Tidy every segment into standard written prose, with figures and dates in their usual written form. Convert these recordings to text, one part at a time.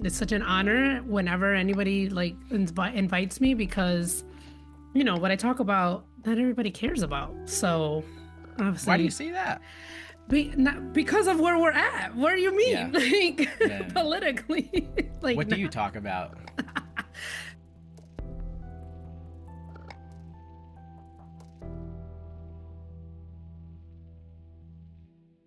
It's such an honor whenever anybody like invites me because, what I talk about, not everybody cares about. So Why do you obviously, say that? not because of where we're at. What do you Yeah. mean? Like Yeah. politically, like What do you not. talk about?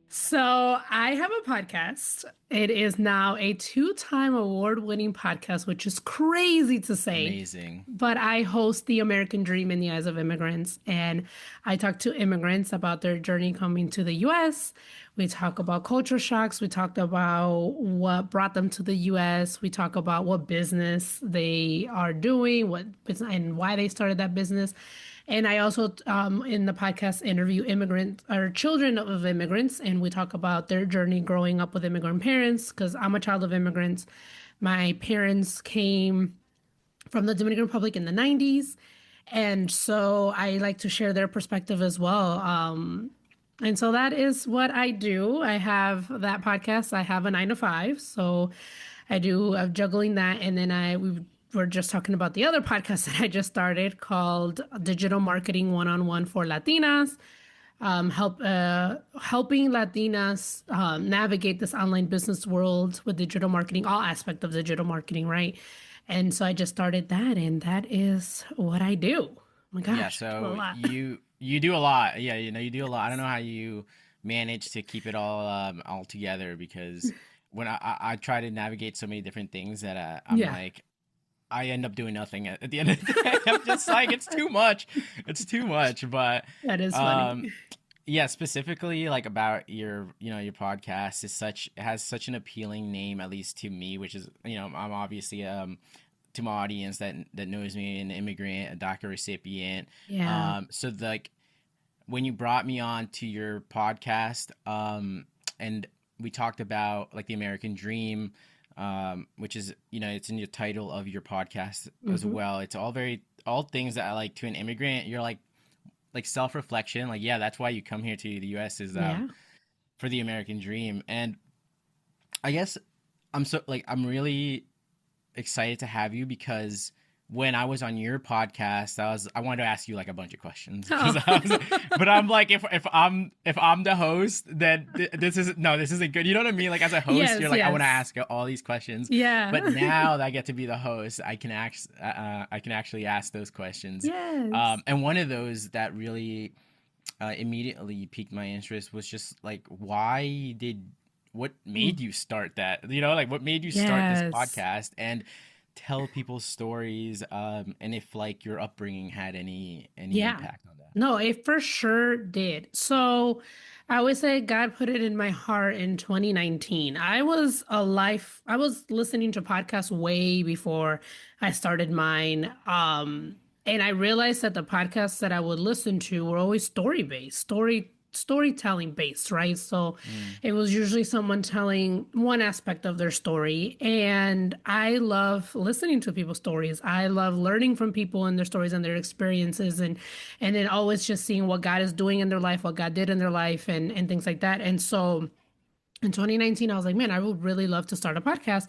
So I have a podcast. It is now a two-time award-winning podcast, which is crazy to say. Amazing. But I host The American Dream in the Eyes of Immigrants, and I talk to immigrants about their journey coming to the US. We talk about culture shocks. We talked about what brought them to the US. We talk about what business they are doing, what business and why they started that business. And I also, in the podcast, interview immigrant or children of immigrants, and we talk about their journey growing up with immigrant parents. Because I'm a child of immigrants. My parents came from the Dominican Republic in the 90s. And so I like to share their perspective as well. And so that is what I do. I have that podcast. I have a 9 to 5. So I'm juggling that. And then we were just talking about the other podcast that I just started called Digital Marketing One-on-One for Latinas. Helping Latinas navigate this online business world with digital marketing, all aspect of digital marketing, right? And so I just started that, and that is what I do. Oh my Yeah, gosh, I do a so lot. you do a lot. Yeah, you do a lot. I don't know how you manage to keep it all together because when I try to navigate so many different things that I'm Yeah, like I end up doing nothing at the end of the day. I'm just like it's too much. It's too much. But that is funny. um yeah, specifically like about your podcast is such it has such an appealing name, at least to me, which is I'm obviously to my audience that knows me, an immigrant, a DACA recipient. Yeah. So like when you brought me on to your podcast, and we talked about like the American dream, which is it's in the title of your podcast as Hmm. well. It's all things that I like to an immigrant. You're like self-reflection, like yeah, that's why you come here to the US is Yeah. for the American dream. And I guess I'm really excited to have you because when I was on your podcast, I wanted to ask you like a bunch of questions because Oh. but I'm like if I'm the host, then this isn't good. You know what I mean? Like as a host, Yes, you're like I want to yes. ask all these questions, but Yeah. now that I get to be the host, I can actually ask those questions. Yes. And one of those that really immediately piqued my interest was just like what made you start that? Like what made you start this Yes. podcast and tell people stories, and if like your upbringing had any Yeah. impact on that. No, it for sure did. So I would say God put it in my heart in 2019. I was listening to podcasts way before I started mine. And I realized that the podcasts that I would listen to were always story based, storytelling based, right? So Mm, it was usually someone telling one aspect of their story. And I love listening to people's stories. I love learning from people and their stories and their experiences and then always just seeing what God is doing in their life, what God did in their life and things like that. And so in 2019, I was like, man, I would really love to start a podcast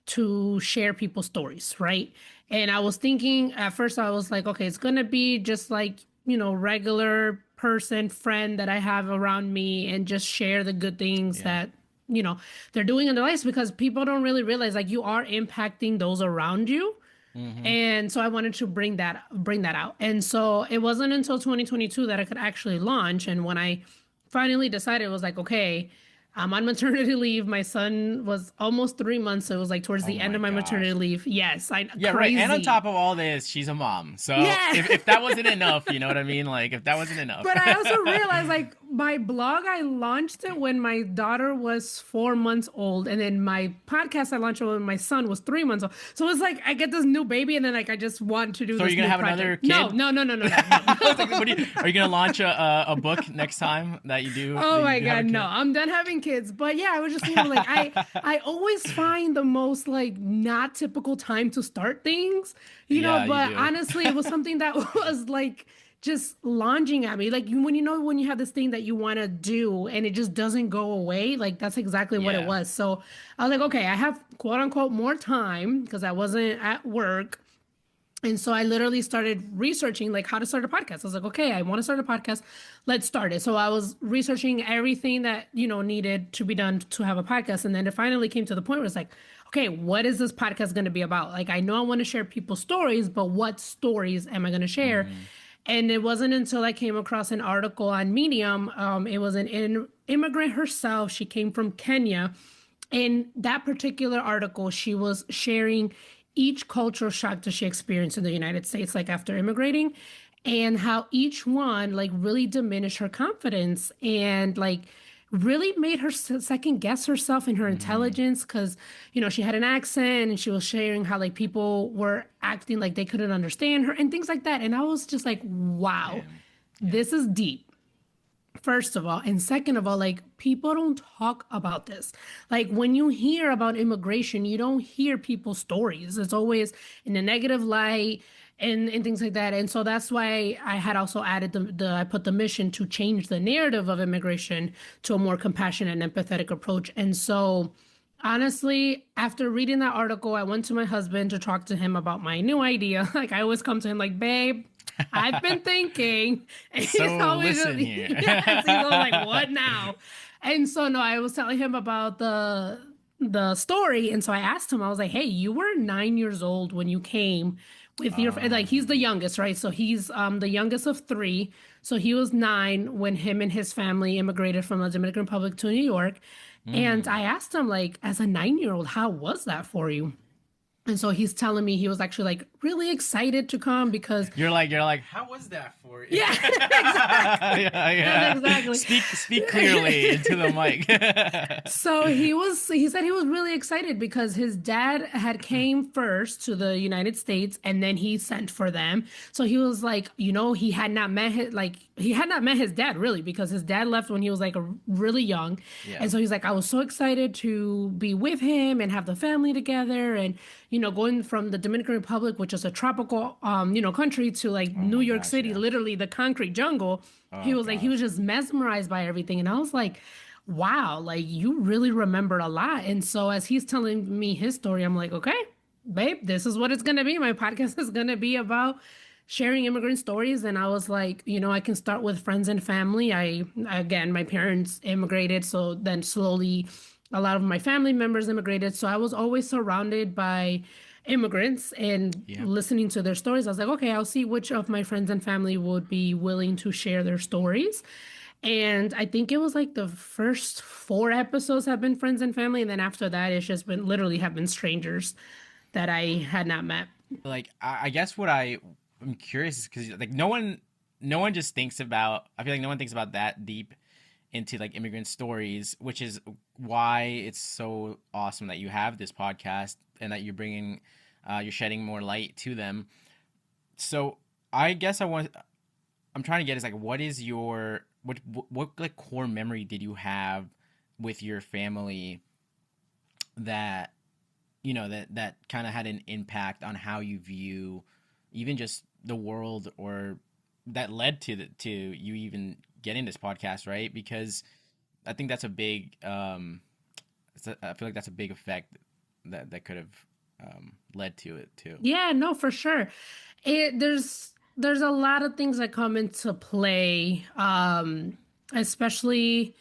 to share people's stories, right? And I was thinking at first, I was like, okay, it's gonna be just like, regular person, friend that I have around me and just share the good things yeah. that, they're doing in their lives because people don't really realize like you are impacting those around you. Mm-hmm. And so I wanted to bring that out. And so it wasn't until 2022 that I could actually launch. And when I finally decided, it was like, okay, I'm on maternity leave. My son was almost 3 months. So it was like towards Oh the end my of my maternity gosh. leave. Yes, I Yeah, right. And on crazy. top of all this, she's a mom. So Yeah. if that wasn't enough, you know what I mean? Like if that wasn't enough. But I also realized like my blog, I launched it when my daughter was 4 months old. And then my podcast, I launched it when my son was 3 months old. So it's like I get this new baby and then like I just want to do So are this you gonna new have another project. No, kid? no, no, no, no, no, I was like, no. are you gonna launch a book next time that Oh my you have a God, no, kid? I'm done having kids. But yeah, I was just thinking like I always find the most like not typical time to start things, Yeah, you but do. honestly, it was something that was like just lunging at me. Like when when you have this thing that you want to do and it just doesn't go away, like that's exactly what it Yeah. was. So I was like, okay, I have quote unquote more time because I wasn't at work. And so I literally started researching like how to start a podcast. I was like, okay, I want to start a podcast. Let's start it. So I was researching everything that, needed to be done to have a podcast. And then it finally came to the point where it's like, okay, what is this podcast going to be about? Like, I know I want to share people's stories, but what stories am I going to share? Hmm. And it wasn't until I came across an article on Medium. It was an immigrant herself. She came from Kenya. In that particular article, she was sharing each cultural shock that she experienced in the United States, like after immigrating, and how each one like really diminished her confidence and like really made her second guess herself and her Hmm. intelligence because she had an accent and she was sharing how like people were acting like they couldn't understand her and things like that. And I was just like, wow, Damn. Yeah. this is deep. First of all, and second of all, like people don't talk about this. Like when you hear about immigration, you don't hear people's stories. It's always in a negative light and things like that. And so that's why I had also added I put the mission to change the narrative of immigration to a more compassionate and empathetic approach. And so honestly, after reading that article, I went to my husband to talk to him about my new idea. Like I always come to him like, babe, I've been thinking. And he's So always listen just, here. yes, he's always like, what now? And so no, I was telling him about the story. And so I asked him, I was like, hey, you were 9 years old when you came with your like he's the Um, youngest, right? So he's the youngest of three. So he was 9 when him and his family immigrated from the Dominican Republic to New York. And mm. I asked him, like, as a 9 year old, how was that for you? And so he's telling me he was actually like really excited to come because You're like, how was that for you? yeah, exactly. Yeah, That's yeah. exactly. Speak clearly into the mic. So he said he was really excited because his dad had came first to the United States and then he sent for them. So he was like, he had not met his dad really because his dad left when he was like really young. Yeah. And so he's like, I was so excited to be with him and have the family together and going from the Dominican Republic, which is a tropical country to like Oh New my York gosh, City, yeah. literally the concrete jungle. He Oh was like he was gosh. just mesmerized by everything. And I was like, wow, like you really remembered a lot. And so as he's telling me his story, I'm like, okay, babe, this is what it's gonna be. My podcast is gonna be about sharing immigrant stories. And I was like, I can start with friends and family. Again, my parents immigrated, so then slowly a lot of my family members immigrated. So I was always surrounded by immigrants and Yeah. listening to their stories. I was like, okay, I'll see which of my friends and family would be willing to share their stories. And I think it was like the first 4 episodes have been friends and family. And then after that, it's just been literally have been strangers that I had not met. Like I guess what I'm curious is because like no one just thinks about. I feel like no one thinks about that deep into like immigrant stories, which is why it's so awesome that you have this podcast and that you're shedding more light to them. So I guess I'm trying to get is like what is your what like core memory did you have with your family that that kind of had an impact on how you view even just the world, or that led to you even getting this podcast, right? Because I think that's a big I feel like that's a big effect that could have led to it too. Yeah, no, for sure. There's a lot of things that come into play, especially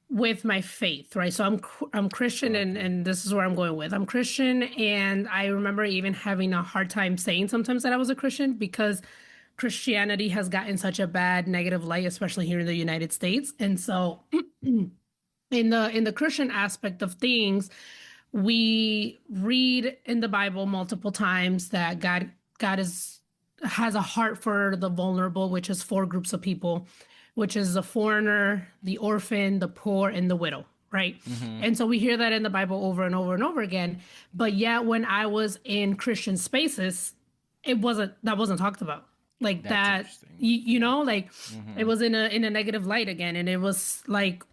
with my faith, right? So I'm Christian, and Okay. and this is where I'm going with. I'm Christian, and I remember even having a hard time saying sometimes that I was a Christian because Christianity has gotten such a bad negative light, especially here in the United States. And so in the Christian aspect of things, we read in the Bible multiple times that God has a heart for the vulnerable, which is 4 groups of people, which is the foreigner, the orphan, the poor, and the widow, right? Mm-hmm. And so we hear that in the Bible over and over and over again. But yet when I was in Christian spaces, that wasn't talked about. Like That's that, interesting. Yeah. like it Mm-hmm. was in a negative light again. And it was like,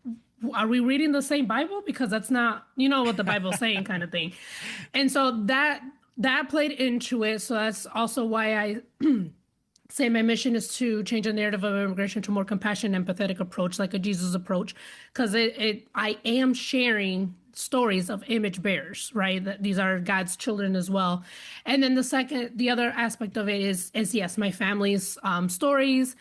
are we reading the same Bible? Because that's not, what the Bible's saying, kind of thing. And so that played into it. So that's also why I say my mission is to change the narrative of immigration to a more compassionate, empathetic approach, like a Jesus approach, because I am sharing stories of image bearers, right? That these are God's children as well. And then the other aspect of it is yes, my family's stories,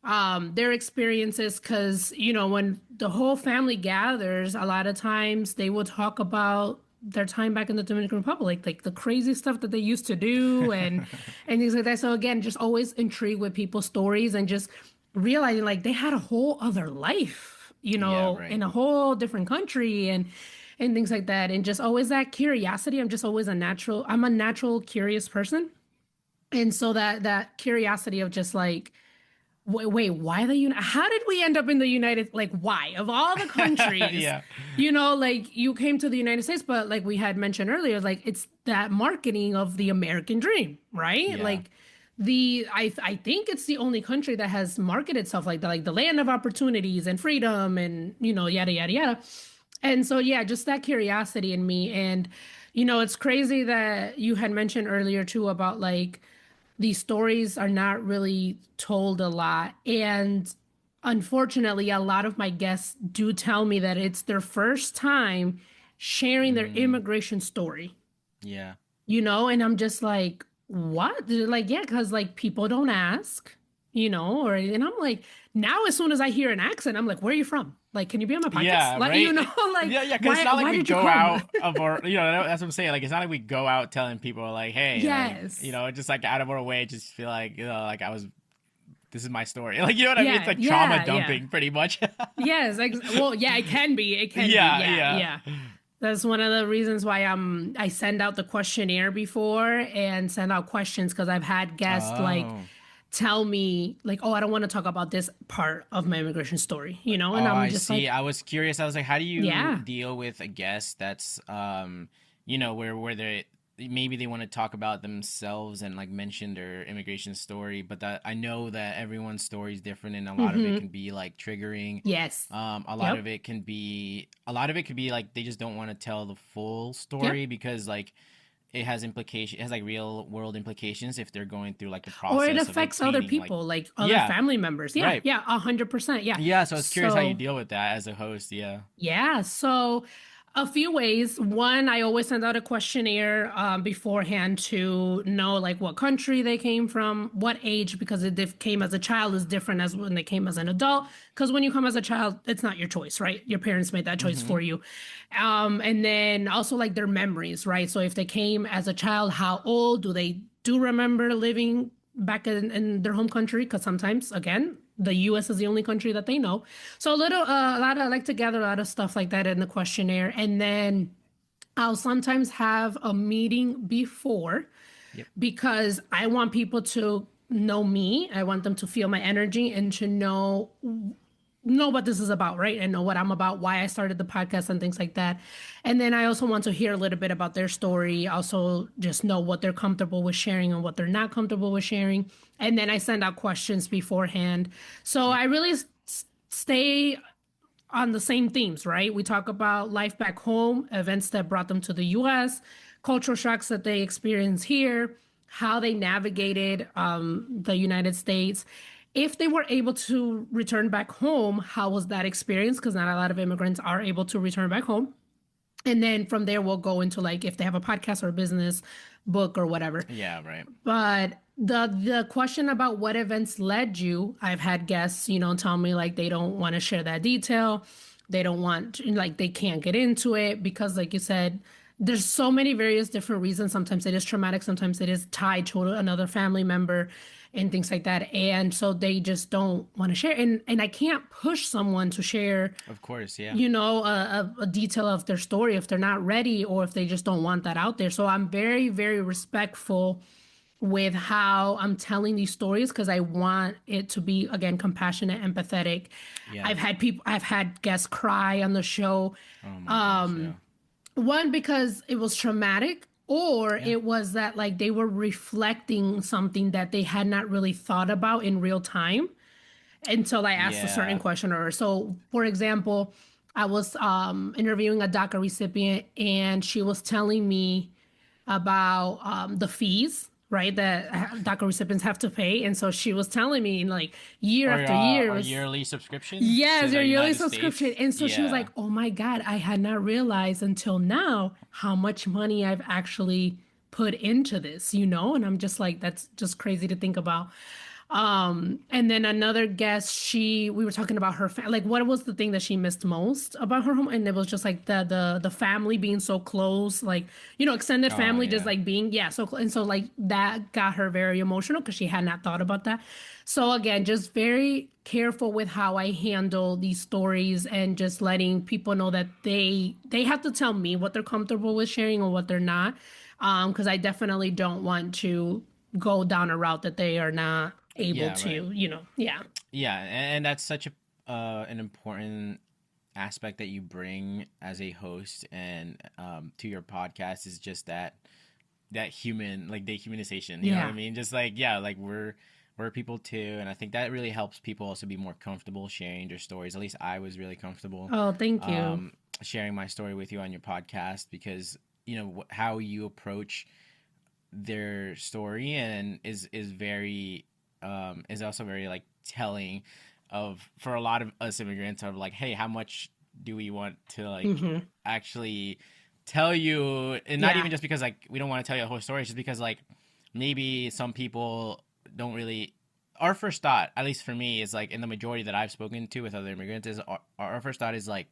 their experiences, because when the whole family gathers, a lot of times they will talk about their time back in the Dominican Republic, like the crazy stuff that they used to do and things like that. So again, just always intrigued with people's stories and just realizing like they had a whole other life, Yeah, right. in a whole different country and things like that. And just always that curiosity. I'm a natural curious person. And so that curiosity of just like, wait, why how did we end up in the United, like, why, of all the countries, Yeah. like you came to the United States, but like we had mentioned earlier, like it's that marketing of the American dream, right? Yeah. Like I think it's the only country that has marketed itself like that, like the land of opportunities and freedom and, yada, yada, yada. And so, yeah, just that curiosity in me. And, it's crazy that you had mentioned earlier too about like, these stories are not really told a lot. And unfortunately, a lot of my guests do tell me that it's their first time sharing their Mm, immigration story, yeah. and I'm just like, what? They're like, yeah, because like people don't ask, and I'm like, now as soon as I hear an accent, I'm like, where are you from? Like, can you be on my podcast? Yeah, Like, right. like, Yeah, yeah, because it's not like why we did you go come? out of our, that's what I'm saying. Like, it's not like we go out telling people, like, hey, like, Yes. just like out of our way, just feel like, like this is my story. Like, you know what I mean? It's Yeah, like trauma yeah, yeah. dumping, pretty much. Yes. Well, yeah, it can be. It can be. Yeah, Yeah, yeah. yeah. That's one of the reasons why I send out the questionnaire before and send out questions because I've had guests like Oh. tell me like, oh, I don't want to talk about this part of my immigration story, Oh, and I'm I just see. like, I was curious. I was like, how do you yeah, deal with a guest that's, where they maybe they want to talk about themselves and like mention their immigration story, but that I know that everyone's story is different, and a lot of it mm-hmm, can be like triggering. yes, A lot yep, of it can be, like they just don't want to tell the full yep. story because like it has like real world implications if they're going through like the Or it process of affects other obtaining like, people, like other yeah, family members. Yeah, right. yeah, 100%. Yeah. Yeah, so I was curious how you So deal with that as a host. Yeah. yeah, so a few ways. One, I always send out a questionnaire beforehand to know like what country they came from, what age, because came as a child is different as when they came as an adult. Because when you come as a child, it's not your choice, right? Your parents made that choice Mm-hmm. for you. And then also like their memories, right? So if they came as a child, how old do they do remember living back in their home country? Because sometimes, again, the U.S. is the only country that they know. So a lot of I like to gather a lot of stuff like that in the questionnaire, and then I'll sometimes have a meeting before Yep. because I want people to know me. I want them to feel my energy and to know what this is about, right? And know what I'm about, why I started the podcast and things like that. And then I also want to hear a little bit about their story, also just know what they're comfortable with sharing and what they're not comfortable with sharing. And then I send out questions beforehand. So Yep. I really stay on the same themes, right? We talk about life back home, events that brought them to the US, cultural shocks that they experienced here, how they navigated the United States. If they were able to return back home, how was that experience? Because not a lot of immigrants are able to return back home. And then from there, we'll go into like if they have a podcast or a business book or whatever. Yeah, right. But the question about what events led you, I've had guests, tell me like they don't want to share that detail. They don't want like they can't get into it because like you said, there's so many various different reasons. Sometimes it is traumatic, sometimes it is tied to another family member and things like that. And so they just don't want to share. And I can't push someone to share Of course, yeah. a detail of their story if they're not ready or if they just don't want that out there. So I'm very, very respectful with how I'm telling these stories because I want it to be again compassionate, empathetic. Yeah. I've had guests cry on the show. Oh my gosh, yeah. One because it was traumatic, or Yeah. it was that like they were reflecting something that they had not really thought about in real time until I asked a certain Yeah. question. Or so, for example, I was interviewing a DACA recipient, and she was telling me about the fees right? That DACA recipients have to pay. And so she was telling me like year Or after year our was, yearly subscription to yes, your the yearly United subscription. States. And so she was Yeah. like, oh my God, I had not realized until now how much money I've actually put into this, you know? And I'm just like, that's just crazy to think about. And then another guest, we were talking about her, like what was the thing that she missed most about her home? And it was just like the family being so close, like, you know, extended Oh family just yeah. like being, yeah, so, and so like that got her very emotional because she had not thought about that. So again, just very careful with how I handle these stories and just letting people know that they have to tell me what they're comfortable with sharing or what they're not. Because I definitely don't want to go down a route that they are not able Yeah, right. to, you know, yeah. Yeah, and that's such a an important aspect that you bring as a host and to your podcast is just that human like dehumanization. You know what I Yeah. mean? Just like yeah, like we're people too, and I think that really helps people also be more comfortable sharing their stories. At least I was really comfortable Oh, thank you. um, sharing my story with you on your podcast because you know how you approach their story and is very is also very like telling of for a lot of us immigrants of like hey how much do we want to like Hmm. actually tell you and not Yeah. even just because like we don't want to tell you the whole story it's just because like maybe some people don't really our first thought at least for me is like in the majority that I've spoken to with other immigrants is our first thought is like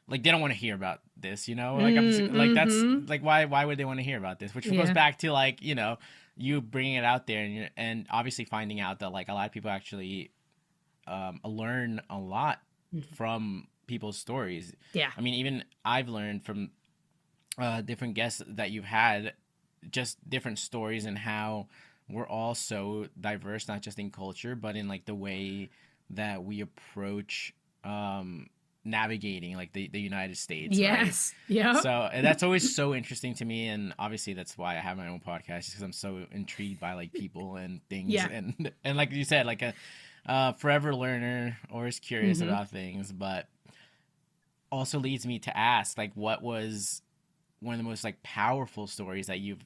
they don't want to hear about this, you know? Like I'm just, like that's Mm-hmm. like why would they want to hear about this? Which goes Yeah. back to like, you know, you bringing it out there and obviously finding out that like a lot of people actually learn a lot Mhm. from people's stories. Yeah. I mean, even I've learned from different guests that you've had just different stories and how we're all so diverse not just in culture but in like the way that we approach um navigating like the United States, right? Yes. Yep. So and that's always so interesting to me and obviously that's why I have my own podcast because I'm so intrigued by like people and things Yeah. and like you said like a forever learner always curious Hmm. about things but also leads me to ask like what was one of the most like powerful stories that you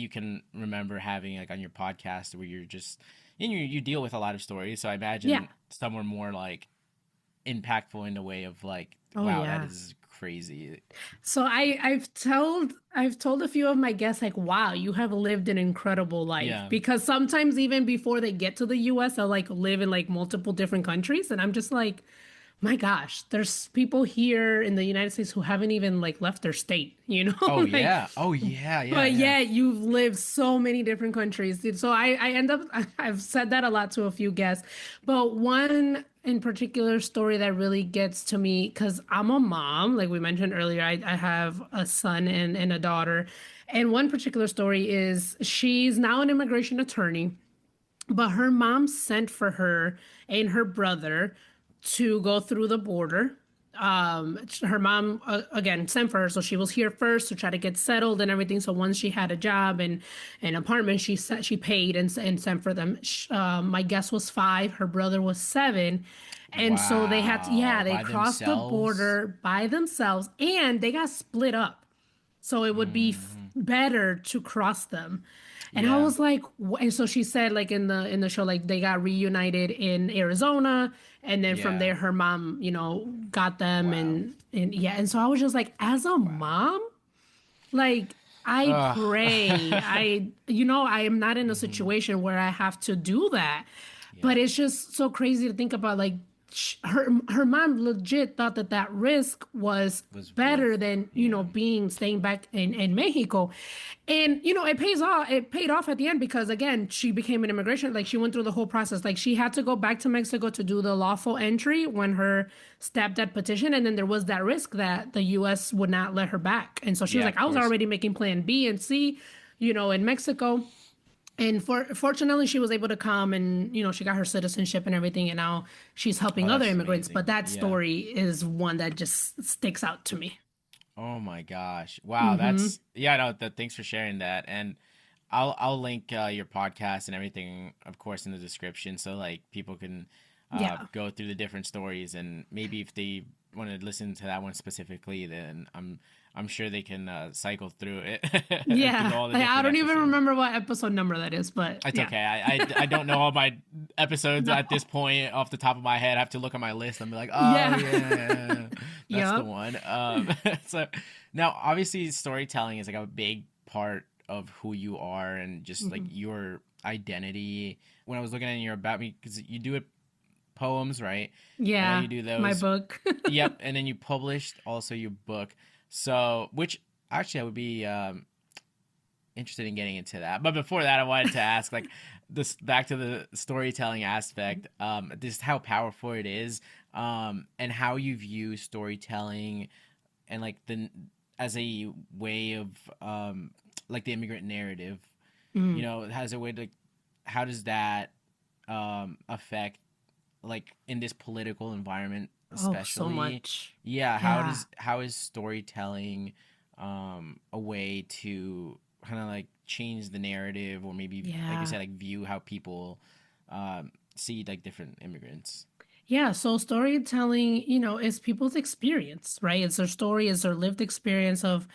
can remember having like on your podcast where you're just and you deal with a lot of stories so I Yeah. imagine some were more like impactful in the way of like Oh wow that yeah. is crazy. So I've told a few of my guests like, wow, you have lived an incredible life. Yeah. Because sometimes even before they get to the US, they'll like live in like multiple different countries. And I'm just like, my gosh, there's people here in the United States who haven't even like left their state, you Oh know? Like, yeah. Oh yeah. Yeah. but Yeah. yet you've lived so many different countries. So I end up, I've said that a lot to a few guests, but one in particular story that really gets to me, because I'm a mom, like we mentioned earlier, I have a son and a daughter. And one particular story is she's now an immigration attorney, but her mom sent for her and her brother to go through the border. Her mom again sent for her, so she was here first to try to get settled and everything. So once she had a job and an apartment, she paid and sent for them. My guess was 5, her brother was 7, and so they had to, yeah, Wow. they By crossed the themselves. border by themselves, and they got split up so it would be Hmm. better to cross them. And I Yeah. was like, and so she said, like in the show, like they got reunited in Arizona, and then from Yeah. there, her mom, you know, got them, Wow. and yeah, and so I was just like, as a Wow. mom, like I Ugh. pray, you know, I am not in a Hmm. situation where I have to do that, Yeah. but it's just so crazy to think about, like her mom legit thought that that risk was Was better worth. than, you know, Yeah. being staying back in Mexico. And you know, it paid off at the end because again, she became an immigration, like she went through the whole process. Like she had to go back to Mexico to do the lawful entry when her stepdad petitioned, and then there was that risk that the US would not let her back. And so she was Yeah. like, Of I was course. already making plan B and C, you know, in Mexico. And fortunately, she was able to come and, you know, she got her citizenship and everything. And now she's Oh, helping other that's immigrants. But amazing. that Yeah. story is one that just sticks out to me. Oh my gosh. Wow, Mm-hmm. that's yeah, no, thanks for sharing that. And I'll link your podcast and everything of course in the description so like people can Yeah. go through the different stories and maybe if they want to listen to that one specifically then I'm sure they can cycle through it through Yeah, all the I different don't even episodes. remember what episode number that is, but It's yeah. okay. I don't know all my episodes No. at this point off the top of my head. I have to look at my list and be like, oh Yeah. yeah, that's the Yep. one. So now obviously storytelling is like a big part of who you are and just like Hmm. your identity. When I was looking at your about me, because you do it poems, right? I know Yeah, you do my those. book. Yep, and then you published also your book. So which actually I would be interested in getting into that. But before that, I wanted to ask, like, this back to the storytelling aspect, just how powerful it is, and how you view storytelling and like the as a way of like the immigrant narrative. You Mm. know, has a way to how does that affect like in this political environment Oh, so especially. much. Yeah, Yeah. how is storytelling a way to kind of like change the narrative or maybe like you Yeah. said like view how people see like different immigrants. Yeah, so storytelling, is people's experience, right? It's their story, it's their lived experience of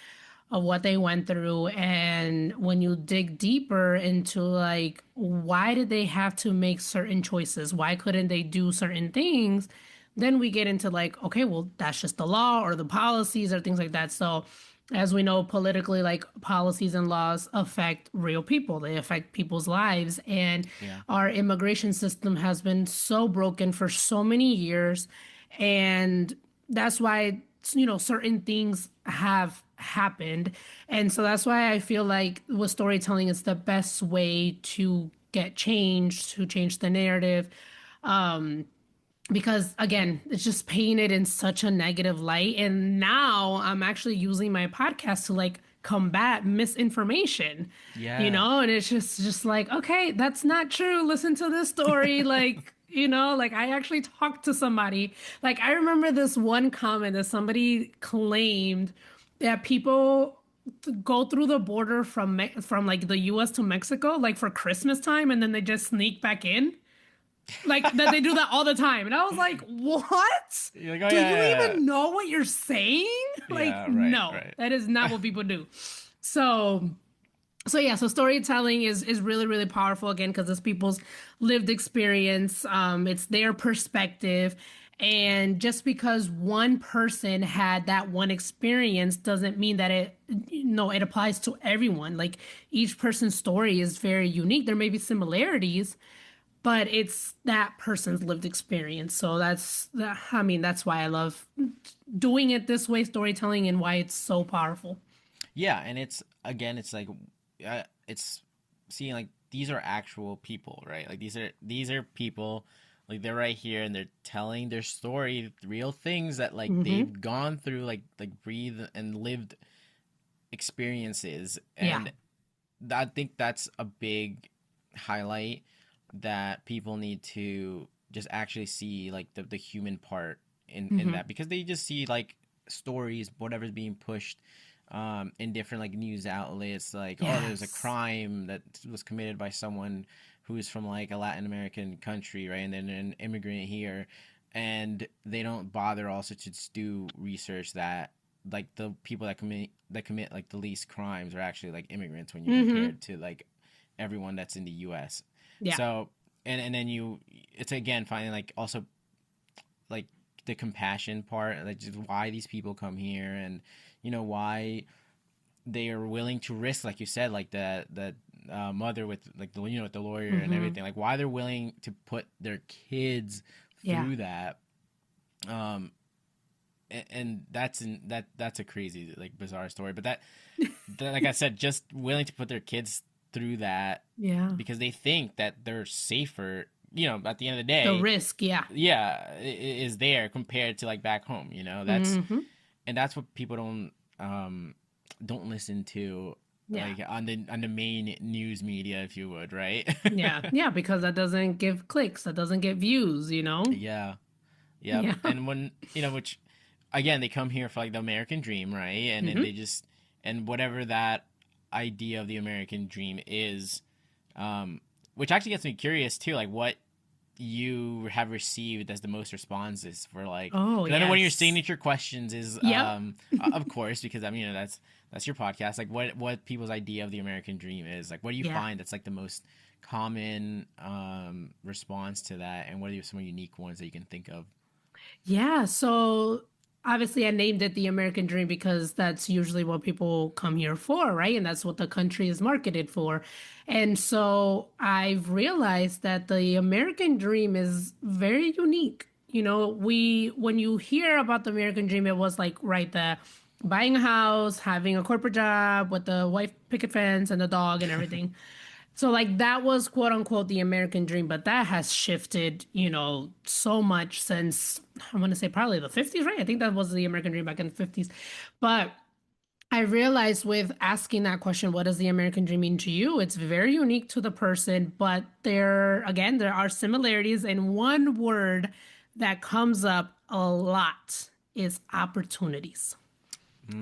what they went through. And when you dig deeper into like why did they have to make certain choices? Why couldn't they do certain things? Then we get into like, okay, well, that's just the law or the policies or things like that. So as we know, politically, like policies and laws affect real people. They affect people's lives. And Yeah. our immigration system has been so broken for so many years. And that's why, certain things have happened. And so that's why I feel like with storytelling, it's the best way to get change, to change the narrative. Because again, it's just painted in such a negative light. And now I'm actually using my podcast to like combat misinformation, Yeah. and it's just like, okay, that's not true. Listen to this story. Like, like I actually talked to somebody. Like I remember this one comment that somebody claimed that people go through the border from like the US to Mexico like for Christmas time and then they just sneak back in. Like that they do that all the time. And I was like, "What? You're like, oh Do yeah, you yeah, even know what you're saying?" yeah. Like, Yeah, right, no. right. That is not what people do. So, so storytelling is really really powerful again because it's people's lived experience. It's their perspective. And just because one person had that one experience doesn't mean that it applies to everyone. Like each person's story is very unique. There may be similarities, but it's that person's lived experience. So I mean, that's why I love doing it this way, storytelling, and why it's so powerful. Yeah, and it's again, it's like it's seeing like these are actual people, right? Like these are people, like they're right here and they're telling their story, real things that like Hmm. they've gone through, like breathe and lived experiences, Yeah. and I think that's a big highlight that people need to just actually see like the human part in Hmm. that because they just see like stories whatever's being pushed in different like news outlets like oh there's a Yes. crime that was committed by someone who's from like a Latin American country, right, and then an immigrant here, and they don't bother also to just do research that like the people that commit like the least crimes are actually like immigrants when you compare Hmm. it to like everyone that's in the US. Yeah. So and then you it's again finding like also like the compassion part, like just why these people come here and why they are willing to risk, like you said, like the mother with like the with the lawyer and Hmm. everything, like why they're willing to put their kids Yeah. through that. Um, and that's a crazy like bizarre story, but that like I said, just willing to put their kids through that Yeah. because they think that they're safer. At the end of the The day, risk. Yeah. yeah, is there compared to like back home. Hmm. That's what people don't listen to Yeah. like on the main news media, if you would, right? Yeah. Yeah. Because that doesn't give clicks. That doesn't get views. Yeah, yep. Yeah. And when which again they come here for like the American dream, right? And then they Hmm. just and whatever that idea of the American dream is, which actually gets me curious too, like what you have received as the most responses for like, Oh, 'cause I know one of your yes. signature questions is Yep. of course, because I mean, that's your podcast, like what people's idea of the American dream is, like what do you Yeah. find that's like the most common response to that, and what are some unique ones that you can think of? Yeah. So obviously, I named it the American Dream because that's usually what people come here for, right? And that's what the country is marketed for. And so I've realized that the American Dream is very unique. When you hear about the American Dream, it was like, right, the buying a house, having a corporate job with the white picket fence and the dog and everything. So like that was quote unquote the American dream, but that has shifted, so much since I want to say probably the 50s, right? I think that was the American dream back in the 50s. But I realized with asking that question, what does the American dream mean to you? It's very unique to the person, but there are similarities. And one word that comes up a lot is opportunities.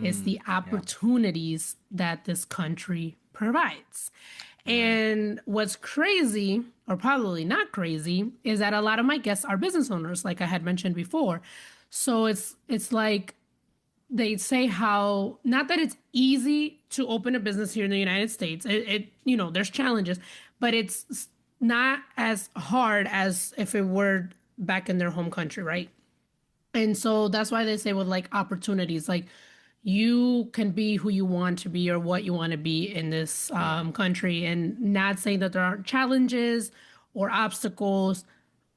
It's the Yeah. opportunities that this country provides. Right. And what's crazy, or probably not crazy, is that a lot of my guests are business owners, like I had mentioned before. So it's like they say how not that it's easy to open a business here in the United States. There's challenges, but it's not as hard as if it were back in their home country, right? And so that's why they say with like opportunities, like you can be who you want to be or what you want to be in this Yeah. country, and not saying that there aren't challenges or obstacles,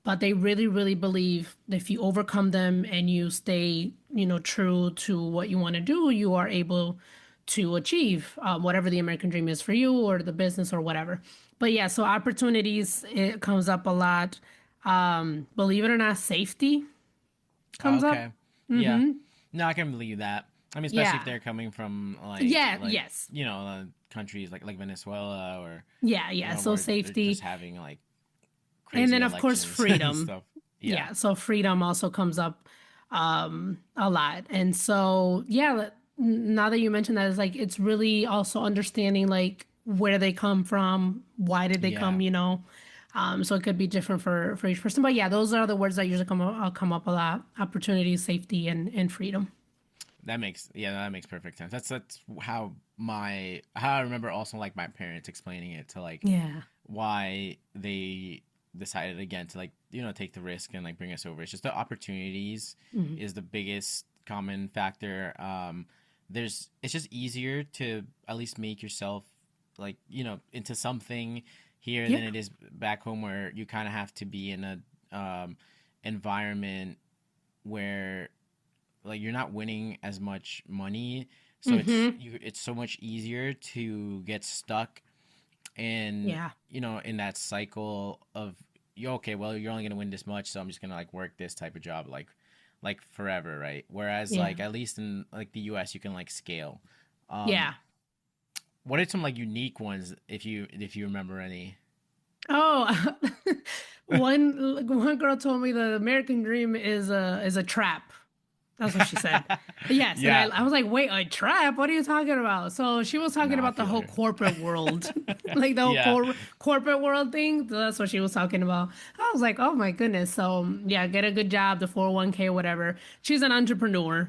but they really, really believe that if you overcome them and you stay, true to what you want to do, you are able to achieve whatever the American dream is for you or the business or whatever. But yeah, so opportunities, it comes up a lot. Believe it or not, safety Oh, comes up. okay. Yeah. No, I can believe that. I mean, especially if Yeah. they're coming from Yeah. Yes. countries like Venezuela, or Yeah. Yeah. So where they're just safety. having like And crazy then, of course, elections and freedom. stuff. Yeah. Yeah. So freedom also comes up a lot. And so, yeah, now that you mentioned that, it's like it's really also understanding like where they come from, why did they Yeah. come. So it could be different for each person. But yeah, those are the words that usually come up a lot: opportunity, safety, and freedom. That makes perfect sense. That's how I remember also like my parents explaining it to like Yeah. why they decided again to like take the risk and like bring us over. It's just the opportunities Mhm. is the biggest common factor. There's It's just easier to at least make yourself like into something here Yeah. than it is back home, where you kind of have to be in a environment where like you're not winning as much money, so Hmm. it's so much easier to get stuck in Yeah. in that cycle of okay, well, you're only going to win this much, so I'm just going to like work this type of job like forever, right? Whereas Yeah. like at least in like the US you can like scale. um Yeah. what are some like unique ones, if you remember any? Oh, one girl told me the American dream is a trap. That's what she said. Yes, and I, Yeah. I was like, wait, a trap? What are you talking about? So she was No, talking I about the feel whole her. corporate world, like the whole Yeah. corporate world thing. So that's what she was talking about. I was like, oh my goodness. So yeah, get a good job, the 401k, whatever. She's an entrepreneur,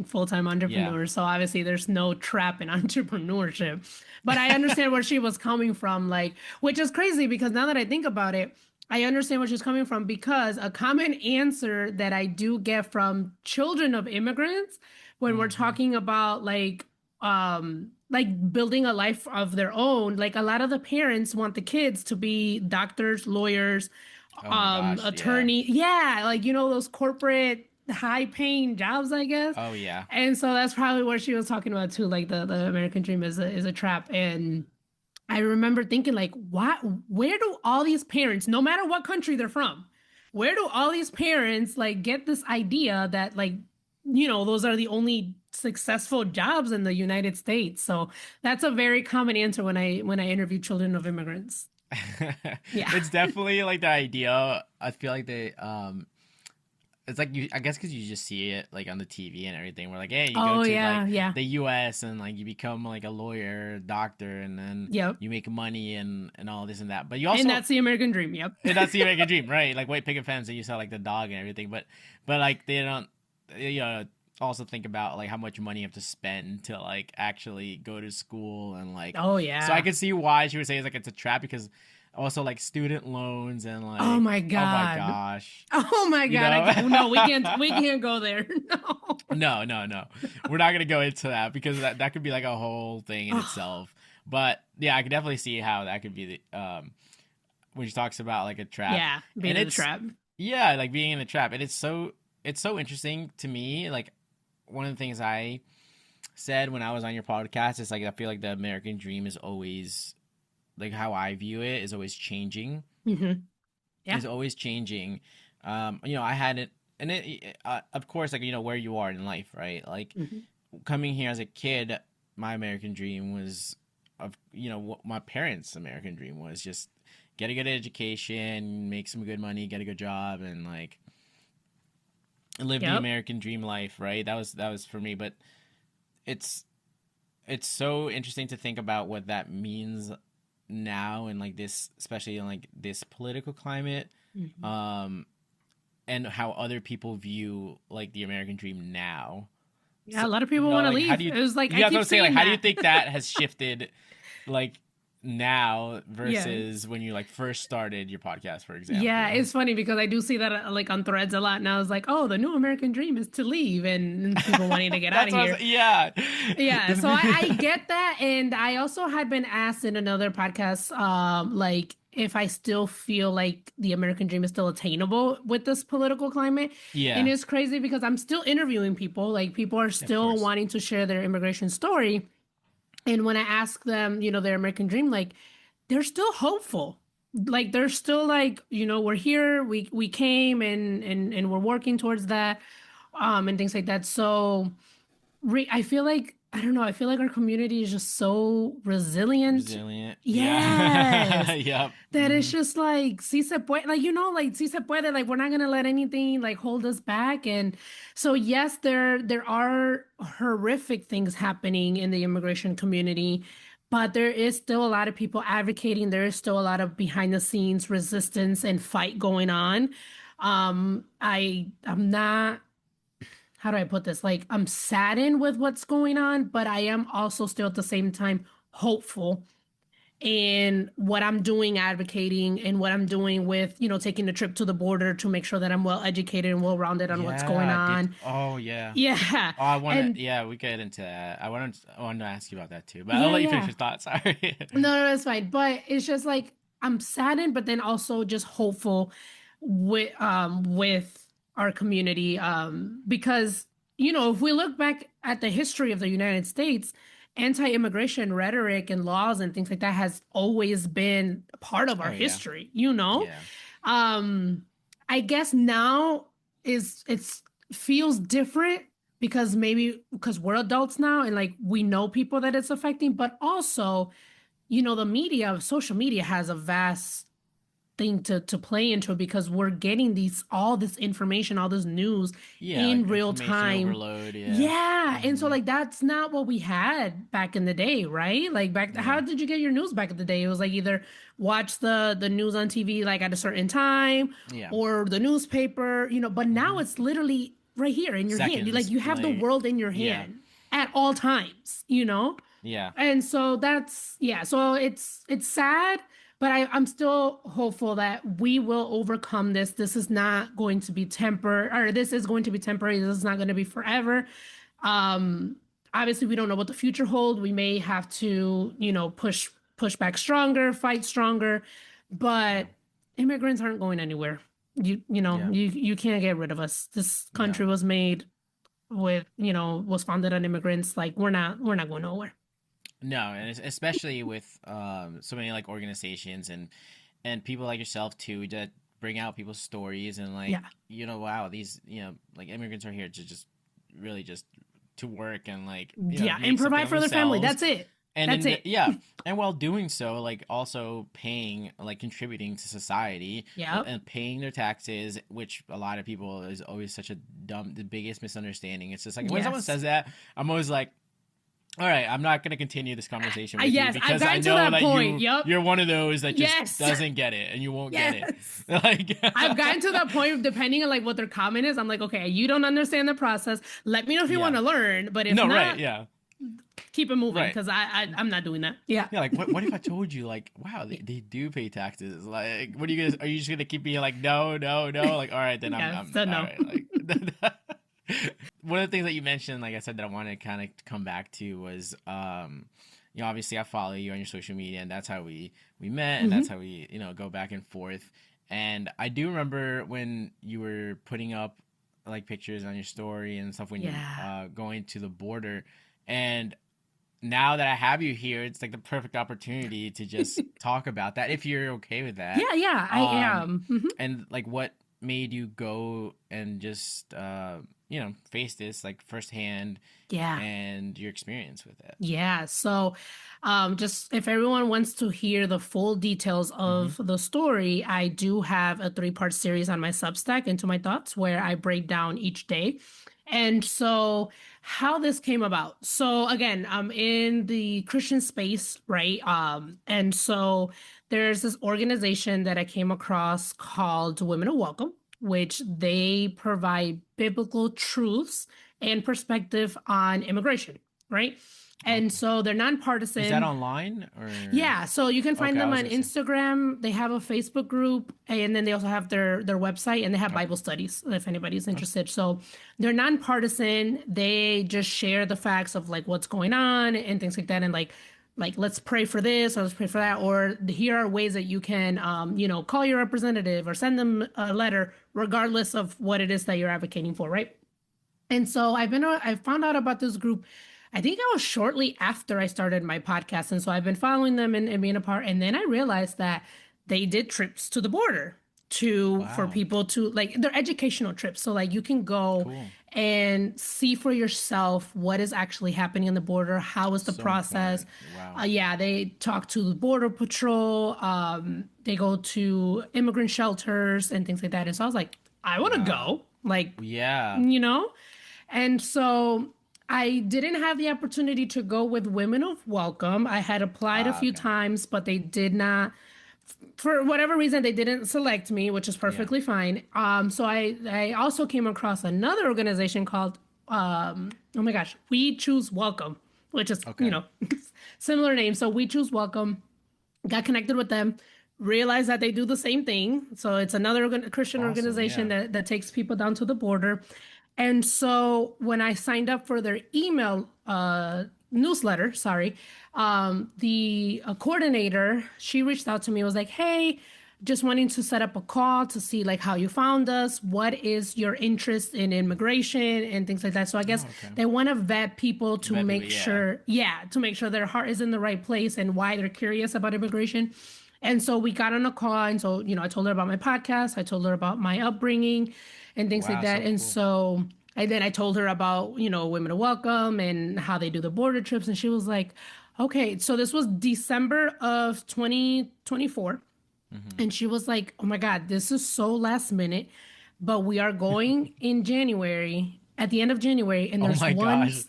full-time Yeah. entrepreneur. So obviously there's no trap in entrepreneurship. But I understand where she was coming from, like, which is crazy because now that I think about it, I understand where she's coming from because a common answer that I do get from children of immigrants when we're Hmm. talking about like building a life of their own, like a lot of the parents want the kids to be doctors, lawyers, Oh my gosh, yeah. attorney. Yeah, like those corporate high paying jobs, I guess. Oh yeah. And so that's probably what she was talking about too, like the American dream is a trap. And I remember thinking like, where do all these parents, no matter what country they're from, where do all these parents like get this idea that like, those are the only successful jobs in the United States? So that's a very common answer when I interview children of immigrants. Yeah. It's definitely like the idea. I feel like they it's like you, I guess, because you just see it like on the TV and everything. We're like, hey, you go Oh to yeah, like yeah. the U.S. and like you become like a lawyer, doctor, and then Yep. you make money and all this and that. But you And also, that's the American dream. Yep. and that's the American dream, right? Like white picket fence and you saw like the dog and everything. But like they don't, you know, also think about like how much money you have to spend to like actually go to school and like. Oh So I yeah. could see why she would say it's like it's a trap because also like student loans and Oh like my oh my God. gosh, Oh my you God. I know. can't. No, we can't. We can't go there. No. No, no, no. We're not gonna go into that because that could be like a whole thing in Oh, itself. But yeah, I could definitely see how that could be the when she talks about like a trap, yeah. and Being in the it's trap. yeah, like being in a trap, and it's so interesting to me. Like one of the things I said when I was on your podcast is like I feel like the American dream is always like how I view it is always changing. Hmm. Yeah. Is always changing. You know, I had it, and of course, like you know where you are in life, right? Like Hmm. coming here as a kid, my American dream was of you know what my parents' American dream was just get a good education, make some good money, get a good job, and like live the Yep. American dream life, right? That was for me, but it's it's so interesting to think about what that means now and like this, especially in like this political climate, Hmm. um, and how other people view like the American dream now. Yeah. So A lot of you people know, want to like how do leave. you? It was like I Yeah, that's what keep I'm saying. Like, saying how do you that. think that has shifted, like now Yeah. versus when you like first started your podcast, for Yeah, example? it's funny because I do see that like on threads a lot now. It's like, oh, the new American dream is to leave and people wanting to get out That's of what I was. here. Yeah. Yeah, so I get that, and I also had been asked in another podcast, like if I still feel like the American dream is still attainable with this political climate, and Yeah. it's crazy because I'm still interviewing people. Like people are Of still course. wanting to share their immigration story, and when I ask them, their American dream, like they're still hopeful. Like they're still like, we're here, we came and we're working towards that, and things like that. So I feel like I don't know. I feel like our community is just so resilient. Resilient. Yeah. Yes, Yep. that it's just like si se puede, like like si se puede, like we're not gonna let anything like hold us back. And so yes, there are horrific things happening in the immigration community, but there is still a lot of people advocating. There is still a lot of behind the scenes resistance and fight going on. I'm not, how do I put this? Like, I'm saddened with what's going on, but I am also still at the same time hopeful in what I'm doing, advocating, and what I'm doing with, taking the trip to the border to make sure that I'm well educated and well rounded on what's going Yeah. Did on. oh yeah. Yeah. Oh, I want to. And Yeah, we get into that. I wanted to ask you about that too, but I'll yeah, let you finish yeah. your thoughts. Sorry. No, no, that's fine. But it's just like I'm saddened, but then also just hopeful with our community. Because if we look back at the history of the United States, anti-immigration rhetoric and laws and things like that has always been a part of our Oh yeah. history. Yeah. Um, I guess now it's feels different because maybe because we're adults now and like we know people that it's affecting, but also the media, social media has a vast thing to play into it because we're getting all this information, all this news Yeah, in like real information time. overload. Yeah. Yeah. And so Hmm. like that's not what we had back in the day, right? Like how Yeah. did you get your news back in the day? It was like either watch the news on TV like at a certain time Yeah. or the newspaper, but now Hmm. it's literally right here in your hand. Seconds. You have the Like. world in your Yeah. hand at all times. Yeah. And so that's, yeah, so it's sad, but I'm still hopeful that we will overcome this. This is not going to be temporary, or this is going to be temporary. This is not going to be forever. Um, Obviously we don't know what the future holds. We may have to, push back stronger, fight stronger, Yeah. but immigrants aren't going anywhere. Yeah. You can't get rid of us. This country No. was made was founded on immigrants. Like we're not going nowhere. No, and especially with so many like organizations and people like yourself too that bring out people's stories and like Yeah. you know wow these you know like immigrants are here to just really just to work and like you know Yeah, and make something provide of for their family. themselves. That's it. And That's it. yeah, and while doing so, like also paying, like contributing to society, Yep. and paying their taxes, which a lot of people is always such a the biggest misunderstanding. It's just like when someone Yes. says that, I'm always like, all right, I'm not going to continue this conversation with you Yes, I've because I gotten to know that that point. Yep. you're one of those that just Yes. doesn't get it and you won't get it. Yes. Like I've gotten to that point, depending on like what their comment is. I'm like, okay, you don't understand the process. Let me know if you want yeah. to learn, but if No, right, not, yeah. keep it moving Right. because I'm not doing that. Yeah. Yeah, like what if I told you like, wow, they do pay taxes? Like what are you gonna are you just gonna keep being like no, no, no? Like, all right, then Yeah. I'm So all no. right, like one of the things that you mentioned, like I said, that I wanted to kind of come back to was obviously I follow you on your social media and that's how we met and that's Hmm. how we, go back and forth. And I do remember when you were putting up like pictures on your story and stuff when you Yeah. going to the border. And now that I have you here, it's like the perfect opportunity to just talk about that if you're okay with that. Yeah. Yeah. I Um, am. Hmm. and like what made you go and just face this like firsthand Yeah. and your experience with it. Yeah. So, just if everyone wants to hear the full details Mm-hmm. of the story, I do have a three-part series on my Substack, Into My Thoughts, where I break down each day. And so, how this came about. So, again, I'm in the Christian space, right? And so there's this organization that I came across called Women of Welcome, which they provide biblical truths and perspective on immigration, right? And Okay. so they're Is that nonpartisan. online or Yeah, so you can find okay? I them was on gonna say Instagram. They have a Facebook group, and then they also have their website, and they have okay. Bible studies if anybody's Okay. interested. So they're nonpartisan. They just share the facts of like what's going on and things like that, and like let's pray for this or let's pray for that, or here are ways that you can call your representative or send them a letter, regardless of what it is that you're advocating for, right? And so I found out about this group. I think it was shortly after I started my podcast. And so I've been following them and being a part. And then I realized that they did trips to the border for Wow. people to like they're educational trips. So like you can go Cool. and see for yourself what is actually happening on the border, how is the So process. important. Wow. Yeah, they talk to the border patrol. They go to immigrant shelters and things like that. And so I was like, I want to Wow. go. Like, Yeah. you know? And so I didn't have the opportunity to go with Women of Welcome. I had applied a Ah, few okay. times, but they did not, for whatever reason, they didn't select me, which is Yeah. perfectly fine. So I also came across another organization called, oh my gosh, We Choose Welcome, which is, Okay. similar name. So We Choose Welcome, got connected with them, realized that they do the same thing. So it's another Christian Awesome. organization Yeah. that takes people down to the border. And so when I signed up for their email newsletter, sorry, the coordinator, she reached out to me, was like, hey, just wanting to set up a call to see like how you found us, what is your interest in immigration and things like that. So I guess Oh, okay. they want to vet people to Vet people, make yeah. sure, yeah, to make sure their heart is in the right place and why they're curious about immigration. And so we got on a call. And so, I told her about my podcast. I told her about my upbringing and things like Wow, that. so And cool. so, and then I told her about, Women of Welcome and how they do the border trips. And she was like, okay. So this was December of 2024. Hmm. And she was like, oh my God, this is so last minute, but we are going in January, at the end of January, and Oh my gosh.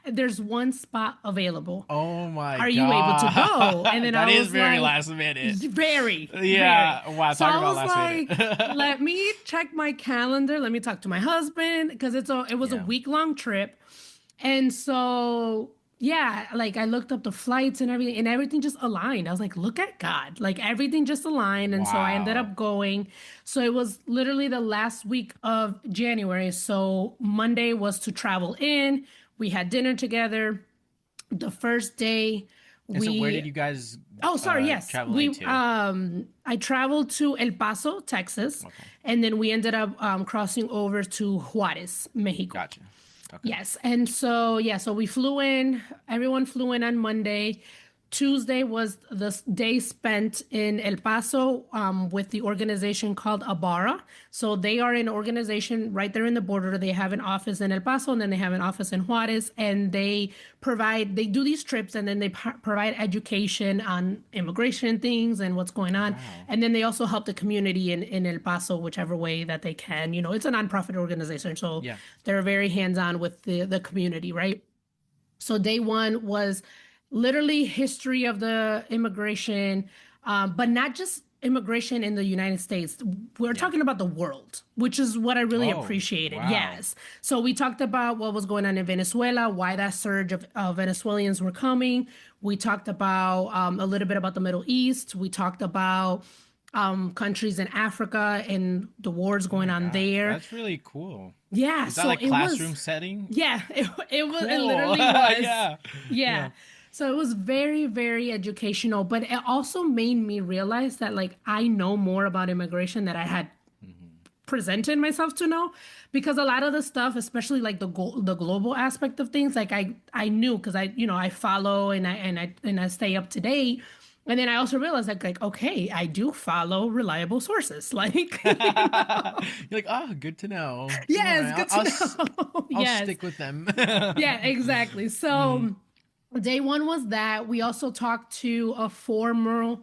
there's one spot available. Oh my Are you able to go? And god. then That I is was very like, last minute. very, very. Yeah. Wow, So talk I about was last minute. like, let me check my calendar. Let me talk to my husband because it was a Yeah. week long trip. And so, yeah, like I looked up the flights and everything just aligned. I was like, look at God. Like everything just aligned. And so I ended Wow. up going. So it was literally the last week of January. So Monday was to travel in. We had dinner together. The first day, And so where we did you guys oh, sorry, yes. travel We into? I traveled to El Paso, Texas, Okay. and then we ended up crossing over to Juarez, Mexico. Gotcha. Okay. Yes. And so, yeah, so we flew in, everyone flew in on Monday. Tuesday was the day spent in El Paso with the organization called Abara. So they are an organization right there in the border. They have an office in El Paso and then they have an office in Juarez, and they do these trips, and then they provide education on immigration things and what's going on. Wow. And then they also help the community in El Paso, whichever way that they can. It's a nonprofit organization. So Yeah. they're very hands-on with the community, right? So day one was literally history of the immigration, but not just immigration in the United States. We're Yeah. talking about the world, which is what I really Oh, appreciated. wow. Yes. So we talked about what was going on in Venezuela, why that surge of Venezuelans were coming. We talked about a little bit about the Middle East. We talked about countries in Africa and the wars Oh going my on gosh. there. That's really cool. Yeah. Is that So like it classroom was. setting? Yeah, it Cool. literally was. Yeah. Yeah. Yeah. So it was very, very educational, but it also made me realize that like I know more about immigration than I had Hmm. presented myself to know, because a lot of the stuff, especially like the global aspect of things, like I knew because I follow and I stay up to date. And then I also realized like okay, I do follow reliable sources. Like, You're like, oh, good to know. All yes, right, good to know. I'll Yes. stick with them. Yeah, exactly. Mm. So day one was that. We also talked to a former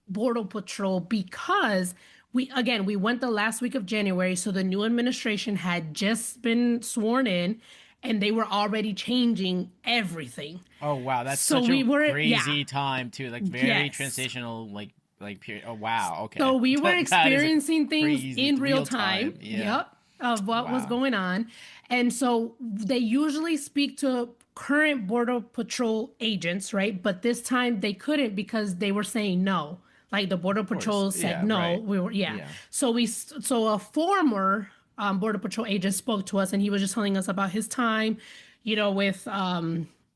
Border Patrol because we went the last week of January. So the new administration had just been sworn in and they were already changing everything. Oh wow, that's So such we a were, yeah, crazy time too. Like very yes. transitional, like period. Oh wow, okay. So we were That is a experiencing things crazy in real real time. time. Yeah. Yep. Of what was Wow. going on. And so they usually speak to current Border Patrol agents, right? But this time they couldn't because they were saying no. Like the Border Of course. Patrol said Yeah. no. Right. We were, yeah. Yeah. So a former Border Patrol agent spoke to us, and he was just telling us about his time,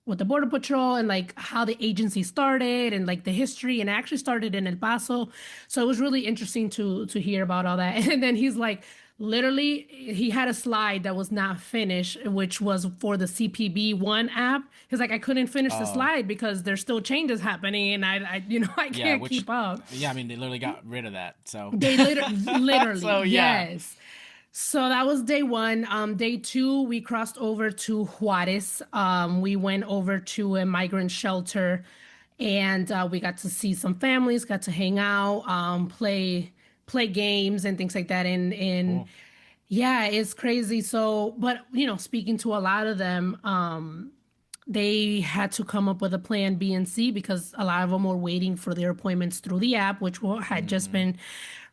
with the Border Patrol and like how the agency started and like the history, and it actually started in El Paso. So it was really interesting to hear about all that. And then he's like, literally, he had a slide that was not finished, which was for the CPB1 app. He's like, I couldn't finish the Oh. slide because there's still changes happening, and I Yeah. can't Which. keep up. Yeah. I mean, they literally got rid of that. So. Literally, So yeah. yes. So that was day one. Day two, we crossed over to Juarez. We went over to a migrant shelter, and we got to see some families, got to hang out, play games and things like that. And Cool. yeah, it's crazy. So, but speaking to a lot of them, they had to come up with a plan B and C because a lot of them were waiting for their appointments through the app, which had just Hmm. been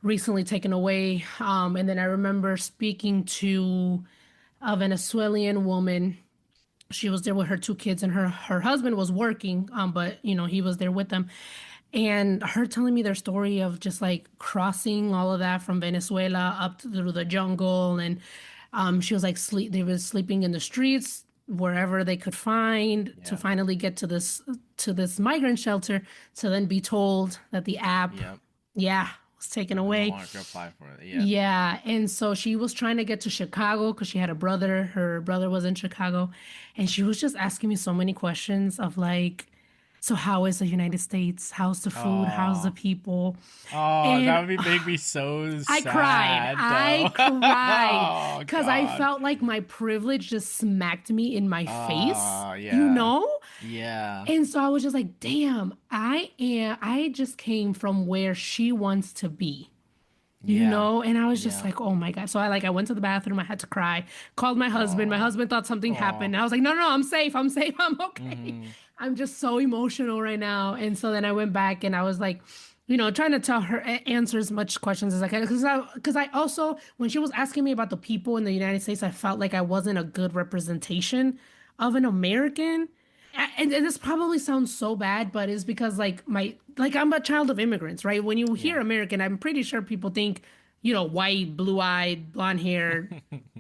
recently taken away. And then I remember speaking to a Venezuelan woman. She was there with her two kids, and her husband was working, but he was there with them. And her telling me their story of just like crossing all of that from Venezuela up through the jungle, and she was like they were sleeping in the streets wherever they could find to Yeah. finally get to this migrant shelter, to then be told that the app, Yep. yeah, was taken No away. longer could apply for it. Yeah. Yeah, and so she was trying to get to Chicago because she had a brother. Her brother was in Chicago, and she was just asking me so many questions of like, so how is the United States? How's the food? How's the Oh. people? Oh, that And would make me so I cried. sad, I though. cried Oh because I God. felt like my privilege just smacked me in my face, Oh you yeah. know? Yeah. And so I was just like, damn, I just came from where she wants to be. Yeah. And I was just Yeah. like, oh my God. So I went to the bathroom. I had to cry, called my husband. My Oh. husband thought something happened. Oh. I was like, no, no, I'm safe. I'm safe. I'm okay. Hmm. I'm just so emotional right now. And so then I went back and I was like, trying to tell her, answer as much questions as I can. Because I also, when she was asking me about the people in the United States, I felt like I wasn't a good representation of an American. And this probably sounds so bad, but it's because I'm a child of immigrants, right? When you Yeah. hear American, I'm pretty sure people think, white, blue-eyed, blonde hair,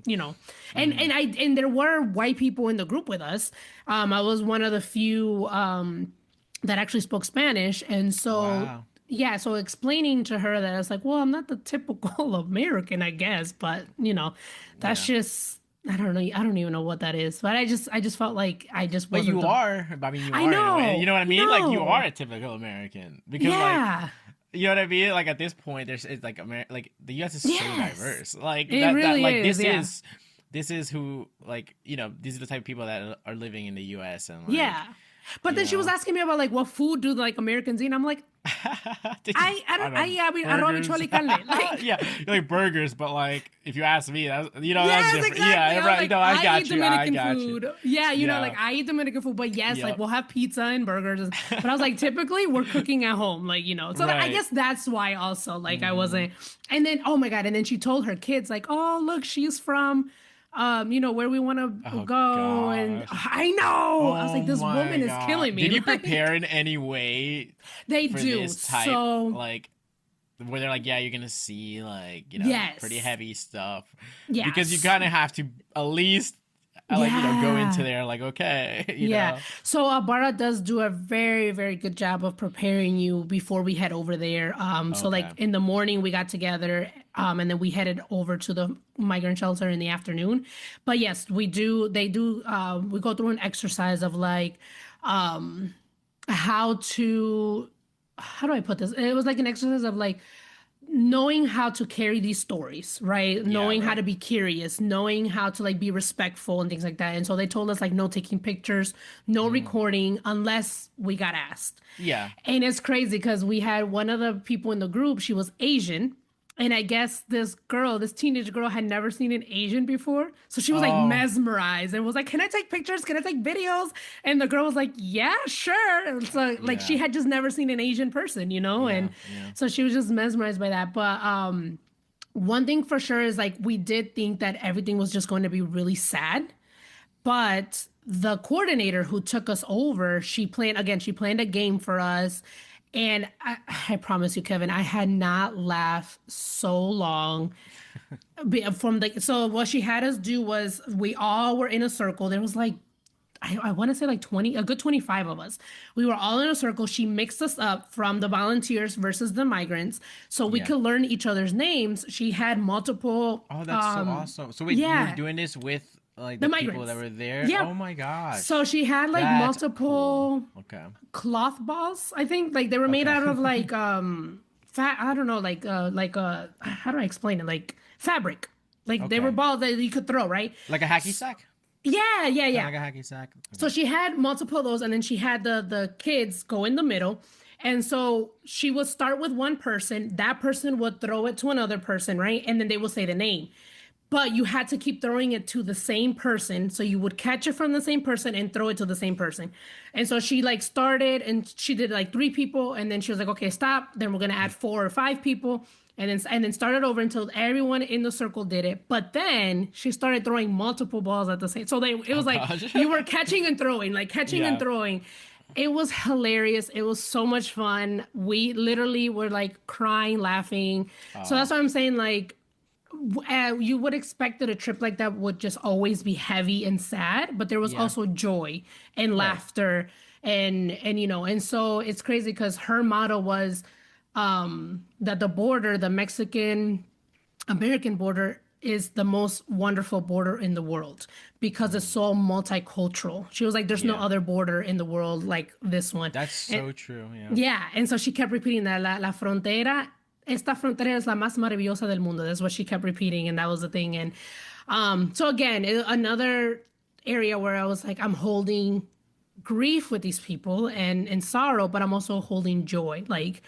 you know. And Hmm. and I and there were white people in the group with us. I was one of the few that actually spoke Spanish, and so Wow. yeah, so explaining to her that I was like, well, I'm not the typical American, I guess, but that's Yeah. just I don't know. I don't even know what that is, but I just felt like I just But wasn't you the. are. I mean, you I are in a way. You know. know what I I mean? Like you are know. a typical American because like Yeah. you know what I mean? Like at this point, there's it's like like the U.S. is so Yes. diverse. Like It that really like is. Yeah. this is who like these are the type of people that are living in the U.S. and like Yeah. But you then she was know. asking me about like what food do like Americans eat. And I'm like, I I don't don't know, I mean arroz burgers. habichuela y carne. Like Yeah, like burgers, but like if you ask me, that's that's yes, different. exactly. Yeah, I was right. like, No, I I eat got you. I Dominican got you. food. Yeah, like Yeah. I eat Dominican food, but yes, like Yep. we'll have pizza and burgers. But I was like, typically we're cooking at home, like, So I Right. guess that's why also, like, I Hmm. wasn't. And then, oh my God. And then she told her kids, like, oh, look, she's from, where we want to Oh go. And gosh. I know. I was Oh like, this my woman is god. killing me. Did you Like, prepare in any way they for do. this type? So, Like where they're like, yeah, you're gonna see like, pretty yes. heavy stuff. Because you Yes. kinda have to at least like, go into Yeah. there like, okay, Yeah. So Abara does do a very, very good job of preparing you before we head over there. So like Okay. in the morning we got together, and then we headed over to the migrant shelter in the afternoon. But yes, they do, we go through an exercise of like, um, how to, how do I put this? It was like an exercise of like, knowing how to carry these stories, right? Yeah, Knowing how to right. be curious, knowing how to like be respectful and things like that. And so they told us like no taking pictures, no Mm. recording unless we got asked. Yeah. And it's crazy because we had one of the people in the group, she was Asian. And I guess this teenage girl had never seen an Asian before. So she was like Oh, mesmerized and was like, can I take pictures? Can I take videos? And the girl was like, yeah, sure. And so like she yeah. had just never seen an Asian person. Yeah, And yeah. so she was just mesmerized by that. But one thing for sure is like we did think that everything was just going to be really sad. But the coordinator who took us over, she planned a game for us. And I promise you, Kevin, I had not laughed so long. So what she had us do was we all were in a circle. There was like, I want to say like 20, a good 25 of us. We were all in a circle. She mixed us up from the volunteers versus the migrants so we Yeah. could learn each other's names. She had multiple, Oh, that's so awesome. So wait, you were yeah, doing this with like the the people that migrants. were there? Yep. Oh my So gosh. she had like That's cool. multiple Okay. cloth balls. I think like they were made Okay. out of like fat. I don't know, like how do I explain it? Like fabric. Like they were Okay. balls that you could throw, right? Like a hacky sack? Yeah, yeah, Kind yeah. of like a hacky sack. So Okay. she had multiple of those, and then she had the kids go in the middle. And so she would start with one person. That person would throw it to another person, right? And then they will say the name. But you had to keep throwing it to the same person. So you would catch it from the same person and throw it to the same person. And so she like started and she did like three people. And then she was like, okay, stop. Then we're going to add four or five people. And then started over until everyone in the circle did it. But then she started throwing multiple balls at the same. So it Oh was like gosh. you were catching and throwing, like catching and Yeah. throwing. It was hilarious. It was so much fun. We literally were like crying, laughing. So Oh, that's why I'm saying like you would expect that a trip like that would just always be heavy and sad, but there was yeah. also joy and Right. laughter and so it's crazy because her motto was that the Mexican American border is the most wonderful border in the world because it's Mm. so multicultural. She was like, there's no Yeah. other border in the world like this one. That's And, so true. Yeah. yeah, and so she kept repeating that la frontera, esta frontera es la más maravillosa del mundo. That's what she kept repeating, and that was the thing. And so again, another area where I was like, I'm holding grief with these people and sorrow, but I'm also holding joy, like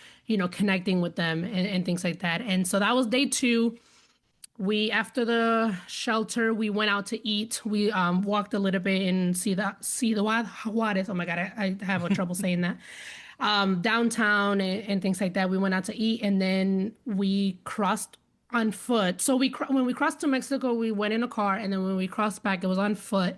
connecting with them and things like that. And so that was day two. We after the shelter, we went out to eat. We walked a little bit and see the Juarez. Oh my God, I have a trouble saying that. Downtown and things like that. We went out to eat and then we crossed on foot. So when we crossed to Mexico, we went in a car, and then when we crossed back, it was on foot.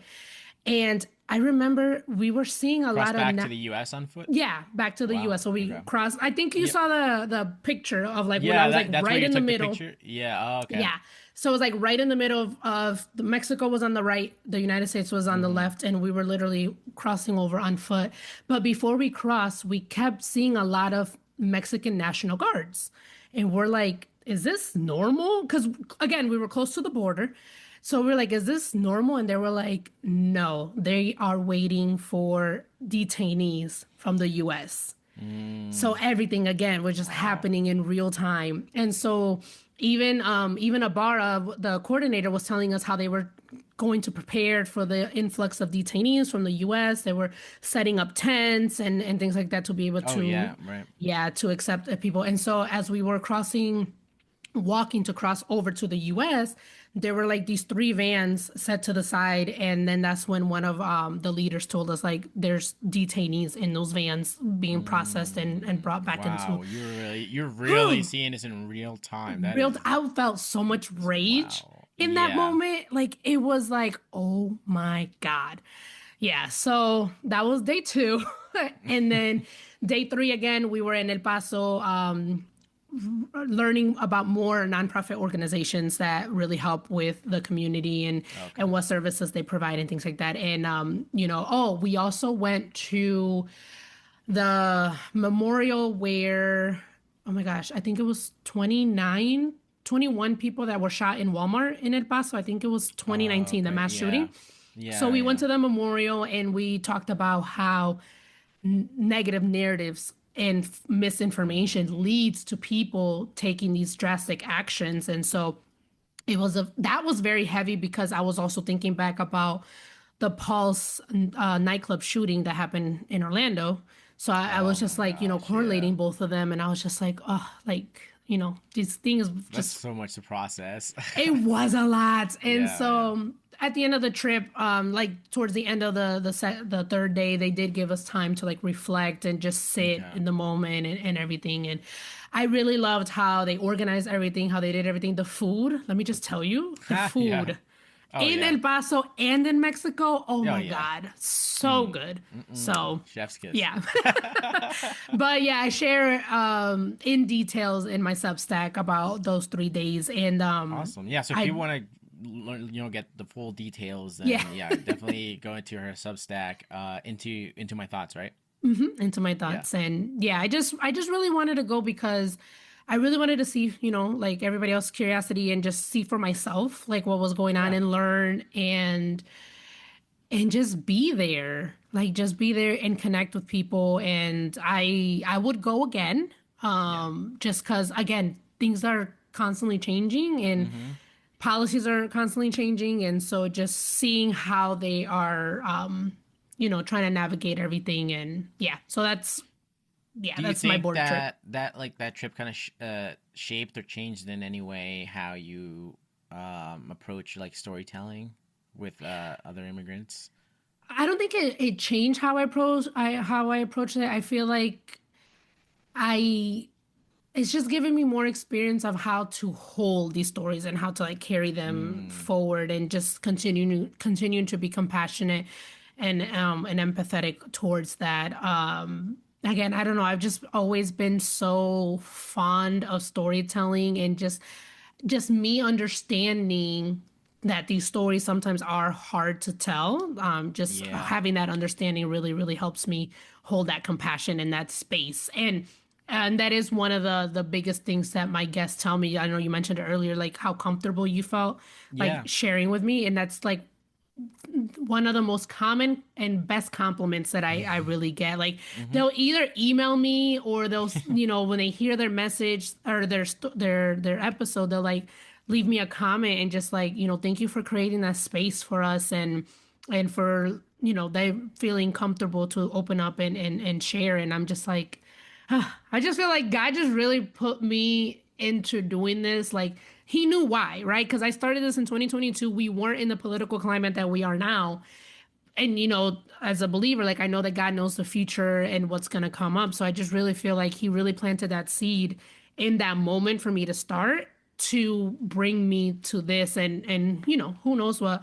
And I remember we were seeing a Cross lot of back to the US on foot? yeah, back to the Wow. U.S. So we Okay. crossed. I think you Yeah. saw the picture of like when I Yeah, was like that's where right you in the took the middle. picture? Yeah. Oh, okay. Yeah. So it was like right in the middle of the Mexico was on the right, the United States was on the Hmm. left, and we were literally crossing over on foot. But before we crossed, we kept seeing a lot of Mexican National Guards. And we're like, is this normal? Because again, we were close to the border. So we're like, is this normal? And they were like, no, they are waiting for detainees from the US. So Mm, everything again was just wow. happening in real time. And so even Abara, the coordinator, was telling us how they were going to prepare for the influx of detainees from the US. They were setting up tents and things like that to be able Oh to, yeah, right. yeah, to accept people. And so as we were walking to cross over to the US, there were like these three vans set to the side. And then that's when one of the leaders told us, like, there's detainees in those vans being processed and brought back into Wow, you're really seeing this in real time. That real. is I felt so much rage wow. in that Yeah. moment. Like, it was like, oh my God. Yeah. So that was day two. And then day three, again, we were in El Paso. Learning about more nonprofit organizations that really help with the community Okay. and what services they provide and things like that. And oh, we also went to the memorial where, oh my gosh, I think it was 21 people that were shot in Walmart in El Paso. I think it was 2019, the Okay. mass Yeah. shooting. So Yeah, we went yeah. to the memorial and we talked about how negative narratives and misinformation leads to people taking these drastic actions. And so that was very heavy because I was also thinking back about the Pulse nightclub shooting that happened in Orlando. So I Oh was my just like, gosh, yeah. correlating both of them, and I was just like, oh, like, these things That's just, so much to process. it was a lot. And Yeah, yeah. so at the end of the trip, like towards the end of the third day, they did give us time to like reflect and just sit Okay. in the moment and everything. And I really loved how they organized everything, how they did everything. The food, let me just tell you, the Yeah. food Oh in yeah. El Paso and in Mexico, oh Oh my yeah. God, so Mm. good. Mm-mm. So Chef's kiss. yeah. But yeah, I share in details in my Substack about those 3 days. And Awesome. Yeah. So if I you want to learn, get the full details, yeah. then yeah, definitely go into her Substack, into my thoughts, right? Into my Yeah. thoughts. And yeah, I just really wanted to go because I really wanted to see, like everybody else's curiosity and just see for myself like what was going on Yeah. and learn and just be there. Like just be there and connect with people. And I would go again. Yeah. Just because again, things are constantly changing and Mm-hmm. policies are constantly changing. And so just seeing how they are trying to navigate everything. And yeah, so Do you that's my think board trip. that trip kind of shaped or changed in any way how you approach like storytelling with other immigrants? I don't think it changed how I approach it. I feel like I it's just giving me more experience of how to hold these stories and how to like carry them Mm, forward and just continuing to be compassionate and empathetic towards that. Again, I don't know, I've just always been so fond of storytelling and just me understanding that these stories sometimes are hard to tell. Just yeah. having that understanding really, really helps me hold that compassion in that space. And that is one of the biggest things that my guests tell me. I know you mentioned it earlier, like how comfortable you felt like Yeah. sharing with me. And that's like one of the most common and best compliments that I really get. Like Mm-hmm. they'll either email me or they'll, when they hear their message or their episode, they'll like leave me a comment and just like, thank you for creating that space for us and for, they feeling comfortable to open up and share. And I'm just like, I just feel like God just really put me into doing this. Like he knew why, right? Because I started this in 2022. We weren't in the political climate that we are now. And, as a believer, like I know that God knows the future and what's going to come up. So I just really feel like he really planted that seed in that moment for me to start to bring me to this. And who knows what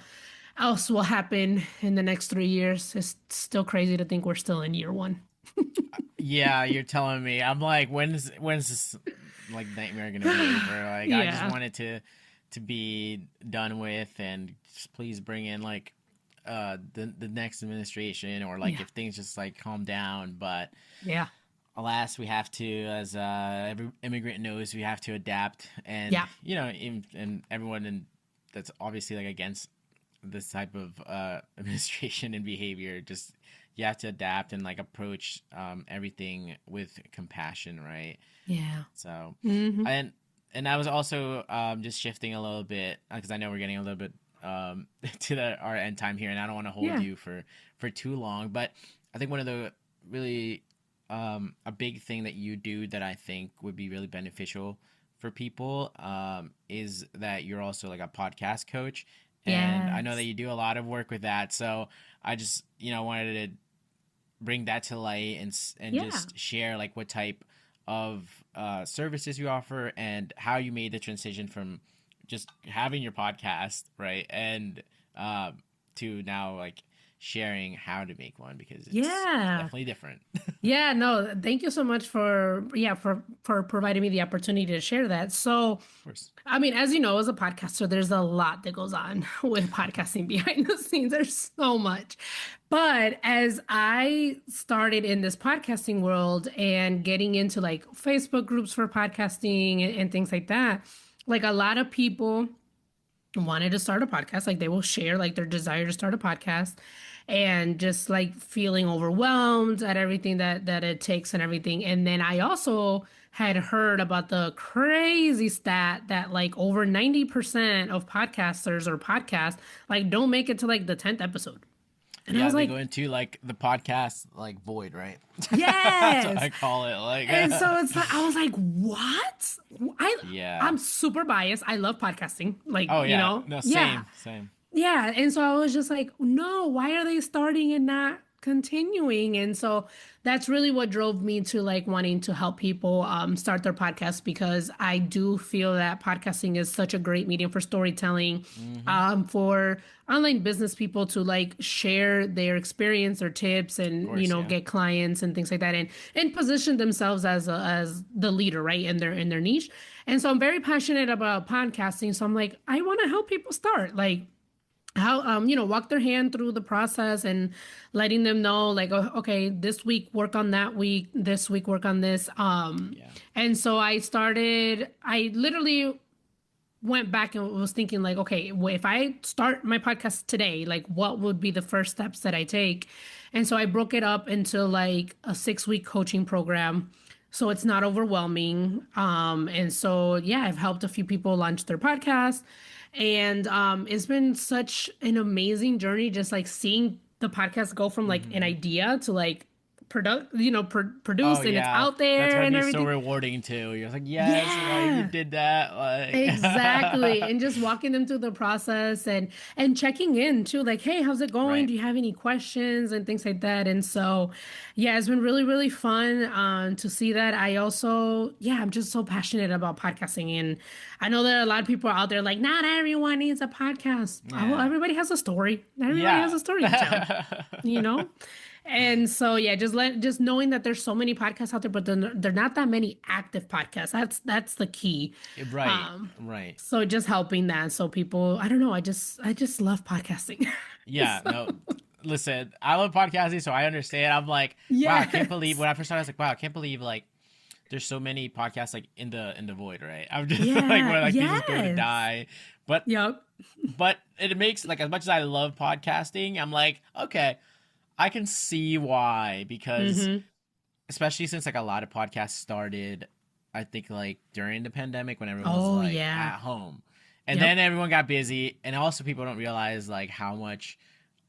else will happen in the next 3 years. It's still crazy to think we're still in year one. Yeah, you're telling me. I'm like, when's this like nightmare gonna be over? Like, I just Yeah. want it to be done with, and just please bring in like the next administration, or like Yeah. if things just like calm down. But Yeah. alas, we have to, as every immigrant knows, we have to adapt, and Yeah. and everyone in that's obviously like against this type of administration and behavior. Just you have to adapt and like approach everything with compassion, right? Yeah. So, Hmm. and I was also just shifting a little bit because I know we're getting a little bit to our end time here, and I don't want to hold Yeah. you for too long. But I think one of the really a big thing that you do that I think would be really beneficial for people is that you're also like a podcast coach, and I know that Yes. you do a lot of work with that. So I just wanted to bring that to light and Yeah. just share like what type of services you offer and how you made the transition from just having your podcast, right, and to now like sharing how to make one because it's Yeah. definitely different. Yeah, no, thank you so much for for providing me the opportunity to share that. So, Of course. I mean, as you know, as a podcaster, there's a lot that goes on with podcasting behind the scenes. There's so much. But as I started in this podcasting world and getting into like Facebook groups for podcasting and things like that, like a lot of people wanted to start a podcast, like they will share like their desire to start a podcast and just like feeling overwhelmed at everything that it takes and everything. And then I also had heard about the crazy stat that like over 90% of podcasters or podcasts like don't make it to like the 10th episode. And I Yeah, was they like, go into like the podcast like void, right? That's what yes. I call it. And Like, so it's like I was like, what? I yeah. I'm super biased. I love podcasting. Like, Oh you yeah. know, No, yeah. same, same. Yeah. And so I was just like, no, why are they starting and not continuing? And so that's really what drove me to like wanting to help people start their podcast because I do feel that podcasting is such a great medium for storytelling, Mm-hmm. for online business people to like share their experience or tips Of and, course, yeah. get clients and things like that and position themselves as the leader, right? In their niche. And so I'm very passionate about podcasting. So I'm like, I want to help people start. Like, how walk their hand through the process and letting them know like, oh, okay, this week work on that week, this week work on this, Yeah. and so I literally went back and was thinking like, okay, if I start my podcast today, like what would be the first steps that I take? And so I broke it up into like a 6-week coaching program so it's not overwhelming. And so yeah, I've helped a few people launch their podcast, and it's been such an amazing journey just like seeing the podcast go from like an Mm-hmm. idea to like Oh produced and it's yeah, out that's there gotta and be so everything. rewarding too. You're like, yes, like you Yeah. did that. Exactly. Like, And just walking them through the process and checking in too, like, hey, how's it going? right. Do you have any questions and things like that? And so, yeah, it's been really, really fun to see that. I also, yeah, I'm just so passionate about podcasting. And I know there are a lot of people out there like, not everyone needs a podcast. Oh, Yeah. everybody has a story. Everybody has Yeah. a story to tell, you know? And so yeah, just knowing that there's so many podcasts out there, but then they're not that many active podcasts. That's the key. Right. Um, Right. so just helping that so people, I don't know, I just love podcasting. Yeah. So, No. Listen, I love podcasting, so I understand. I'm like, wow, I can't believe yes. when I first started. I was like, wow, I can't believe like there's so many podcasts like in the void, right? I'm just like Yeah, where like these just go to yes. die. But Yep. but it makes like as much as I love podcasting, I'm like, okay, I can see why because Mm-hmm. especially since like a lot of podcasts started, I think like during the pandemic when everyone was Oh like yeah. at home, and then Yep. everyone got busy, and also people don't realize like how much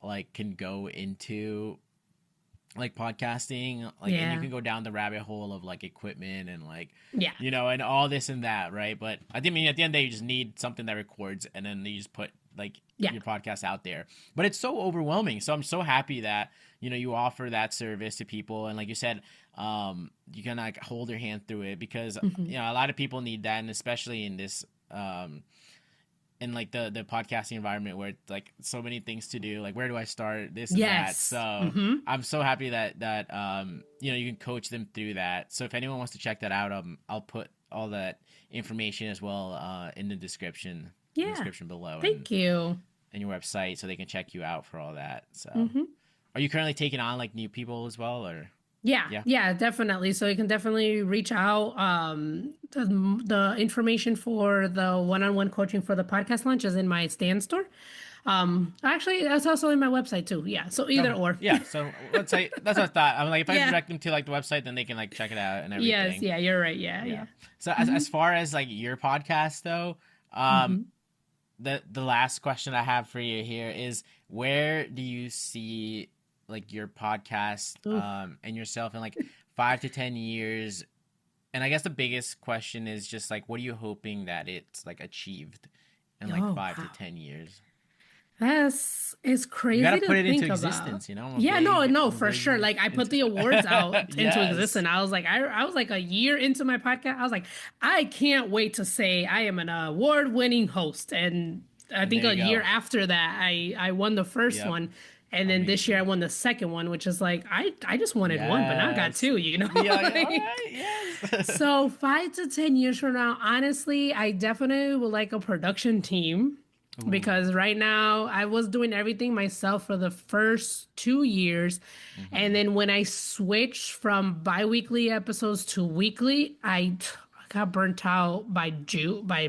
like can go into like podcasting, like, and you Yeah. can go down the rabbit hole of like equipment and like Yeah. and all this and that, right? But I think, I mean, at the end of the day, you just need something that records, and then you just put like Yeah. your podcast out there. But it's so overwhelming, so I'm so happy that you offer that service to people, and like you said, you can like hold their hand through it because Mm-hmm. a lot of people need that, and especially in this in like the podcasting environment where it's like so many things to do, like where do I start, this and that. Yes. So Mm-hmm. I'm so happy that you can coach them through that. So if anyone wants to check that out, I'll put all that information as well in the Yeah. description below, Thank you. and your website, so they can check you out for all that. So Mm-hmm. are you currently taking on like new people as well, or? Yeah, Yeah. yeah, definitely. So you can definitely reach out. The information for the one-on-one coaching for the podcast launch is in my stand store. Actually, that's also in my website too. Yeah, so either Okay. or. Yeah. So let's say that's what I thought. I'm like, if I Yeah. direct them to like the website, then they can like check it out and Yes. everything. Yeah. You're right. Yeah. Yeah. Yeah. So Hmm. as far as like your podcast though, um, Hmm. the last question I have for you here is, where do you see like your podcast and yourself in like 5 to 10 years? And I guess the biggest question is just like, what are you hoping that it's like achieved in like Oh, five to wow. ten years? It's You got crazy to to put it into think about. existence, you know. Yeah, no, no, I'm a for sure. big Like I put into the awards out into yes. existence. I was like, I was like a year into my podcast. I was like, I can't wait to say I am an award-winning host. And I And think there a you year go. after that, I won the first Yep. one. And then this year I Amazing. won the second one, which is like I just wanted one, but now I got Yes. two, you know? Yeah, like, all Like, right. Yes. so 5 to 10 years from now, honestly, I definitely would like a production team Ooh. because right now I was doing everything myself for the first 2 years. And Hmm. then when I switched from bi-weekly episodes to weekly, I got burnt out by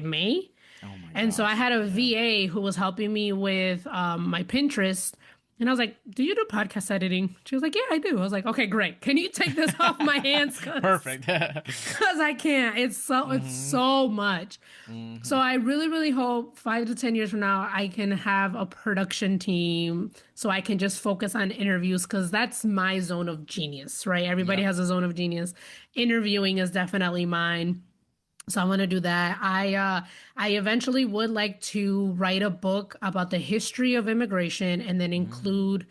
May. Oh my And so I gosh. had a Yeah. VA who was helping me with my Pinterest. And I was like, "Do you do podcast editing?" She was like, "Yeah, I do." I was like, "Okay, great. Can you take this off my hands? Perfect. Cause I can't. It's Hmm. so much." Hmm. So I really, really hope 5 to 10 years from now I can have a production team so I can just focus on interviews because that's my zone of genius, right? Everybody Yep. has a zone of genius. Interviewing is definitely mine. So I want to do that. I eventually would like to write a book about the history of immigration and then Mm. include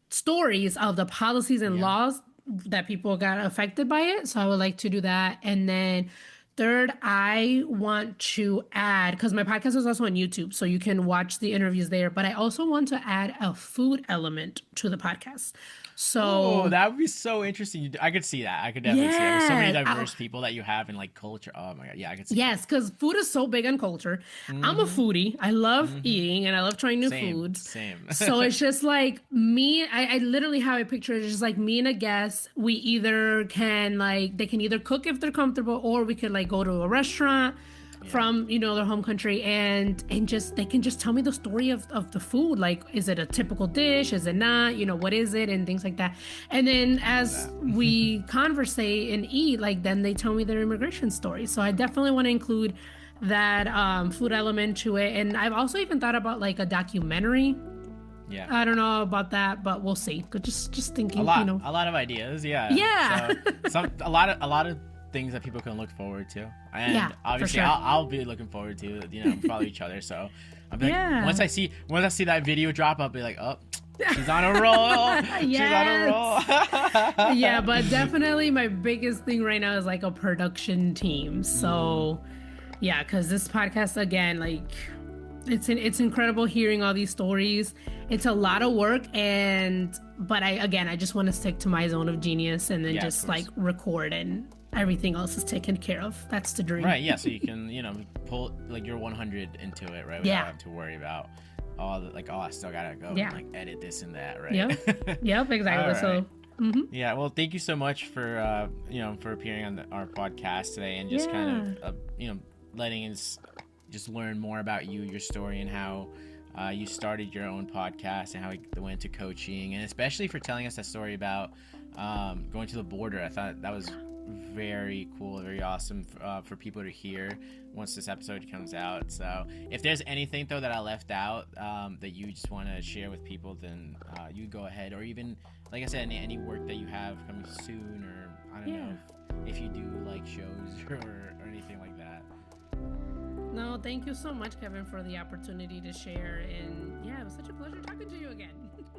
stories of the policies and Yeah. laws that people got affected by it. So I would like to do that. And then third, I want to add, because my podcast is also on YouTube, so you can watch the interviews there, but I also want to add a food element to the podcast. Oh, So that would be so interesting. I could see that. I could definitely see that. With so many yeah, diverse people that you have in like culture. Oh my god. Yeah, I could see that. yes, because food is so big on culture. I'm a Mm-hmm. foodie. I love Mm-hmm. eating and I love trying new Same. foods. Same. So it's just like me. I literally have a picture. It's just like me and a guest. We either can like they can either cook if they're comfortable, or we could like go to a restaurant Yeah. from their home country and just they can just tell me the story of the food. Like, is it a typical dish? Is it not? What is it and things like that. And then I love as that. we conversate and eat, like then they tell me their immigration story. So I definitely want to include that food element to it. And I've also even thought about like a documentary. Yeah. I don't know about that, but we'll see. But just A thinking, lot. A lot of ideas. Yeah. Yeah. So a lot of things that people can look forward to. Yeah, And for obviously sure. I'll be looking forward to, follow each other. So I'll be like, Yeah. once I see that video drop, I'll be like, oh, she's on a roll. She's on a roll. Yeah, but definitely my biggest thing right now is like a production team. So yeah, because this podcast again, like it's incredible hearing all these stories. It's a lot of work, but I just want to stick to my zone of genius and then Yeah, of just like course. record and everything else is taken care of. That's the dream. Right, yeah, so you can, pull like your 100 into it, right? Without Yeah. having to worry about oh, I still gotta go Yeah. and like edit this and that, right? Yep. Yep. Exactly. All right. So. Hmm. Yeah, well, thank you so much for for appearing on our podcast today and just kind of letting us just learn more about you, your story, and how you started your own podcast and how it went to coaching, and especially for telling us that story about going to the border. I thought that was very cool, very awesome for people to hear once this episode comes out. So if there's anything though that I left out that you just want to share with people, then you go ahead, or even like I said, any work that you have coming soon, or I don't know if you do like shows or anything like that. No, thank you so much, Kevin, for the opportunity to share. And yeah, it was such a pleasure talking to you again.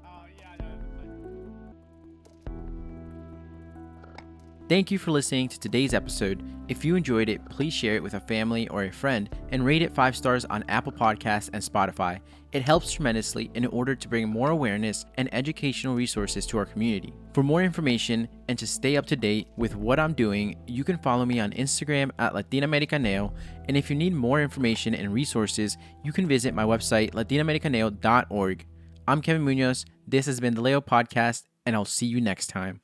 Oh yeah, no, thank you for listening to today's episode. If you enjoyed it, please share it with a family or a friend and rate it 5 stars on Apple Podcasts and Spotify. It helps tremendously in order to bring more awareness and educational resources to our community. For more information and to stay up to date with what I'm doing, you can follow me on Instagram at Latinoamericaneo. And if you need more information and resources, you can visit my website, latinoamericaneo.org. I'm Kevin Muñoz. This has been the Leo Podcast, and I'll see you next time.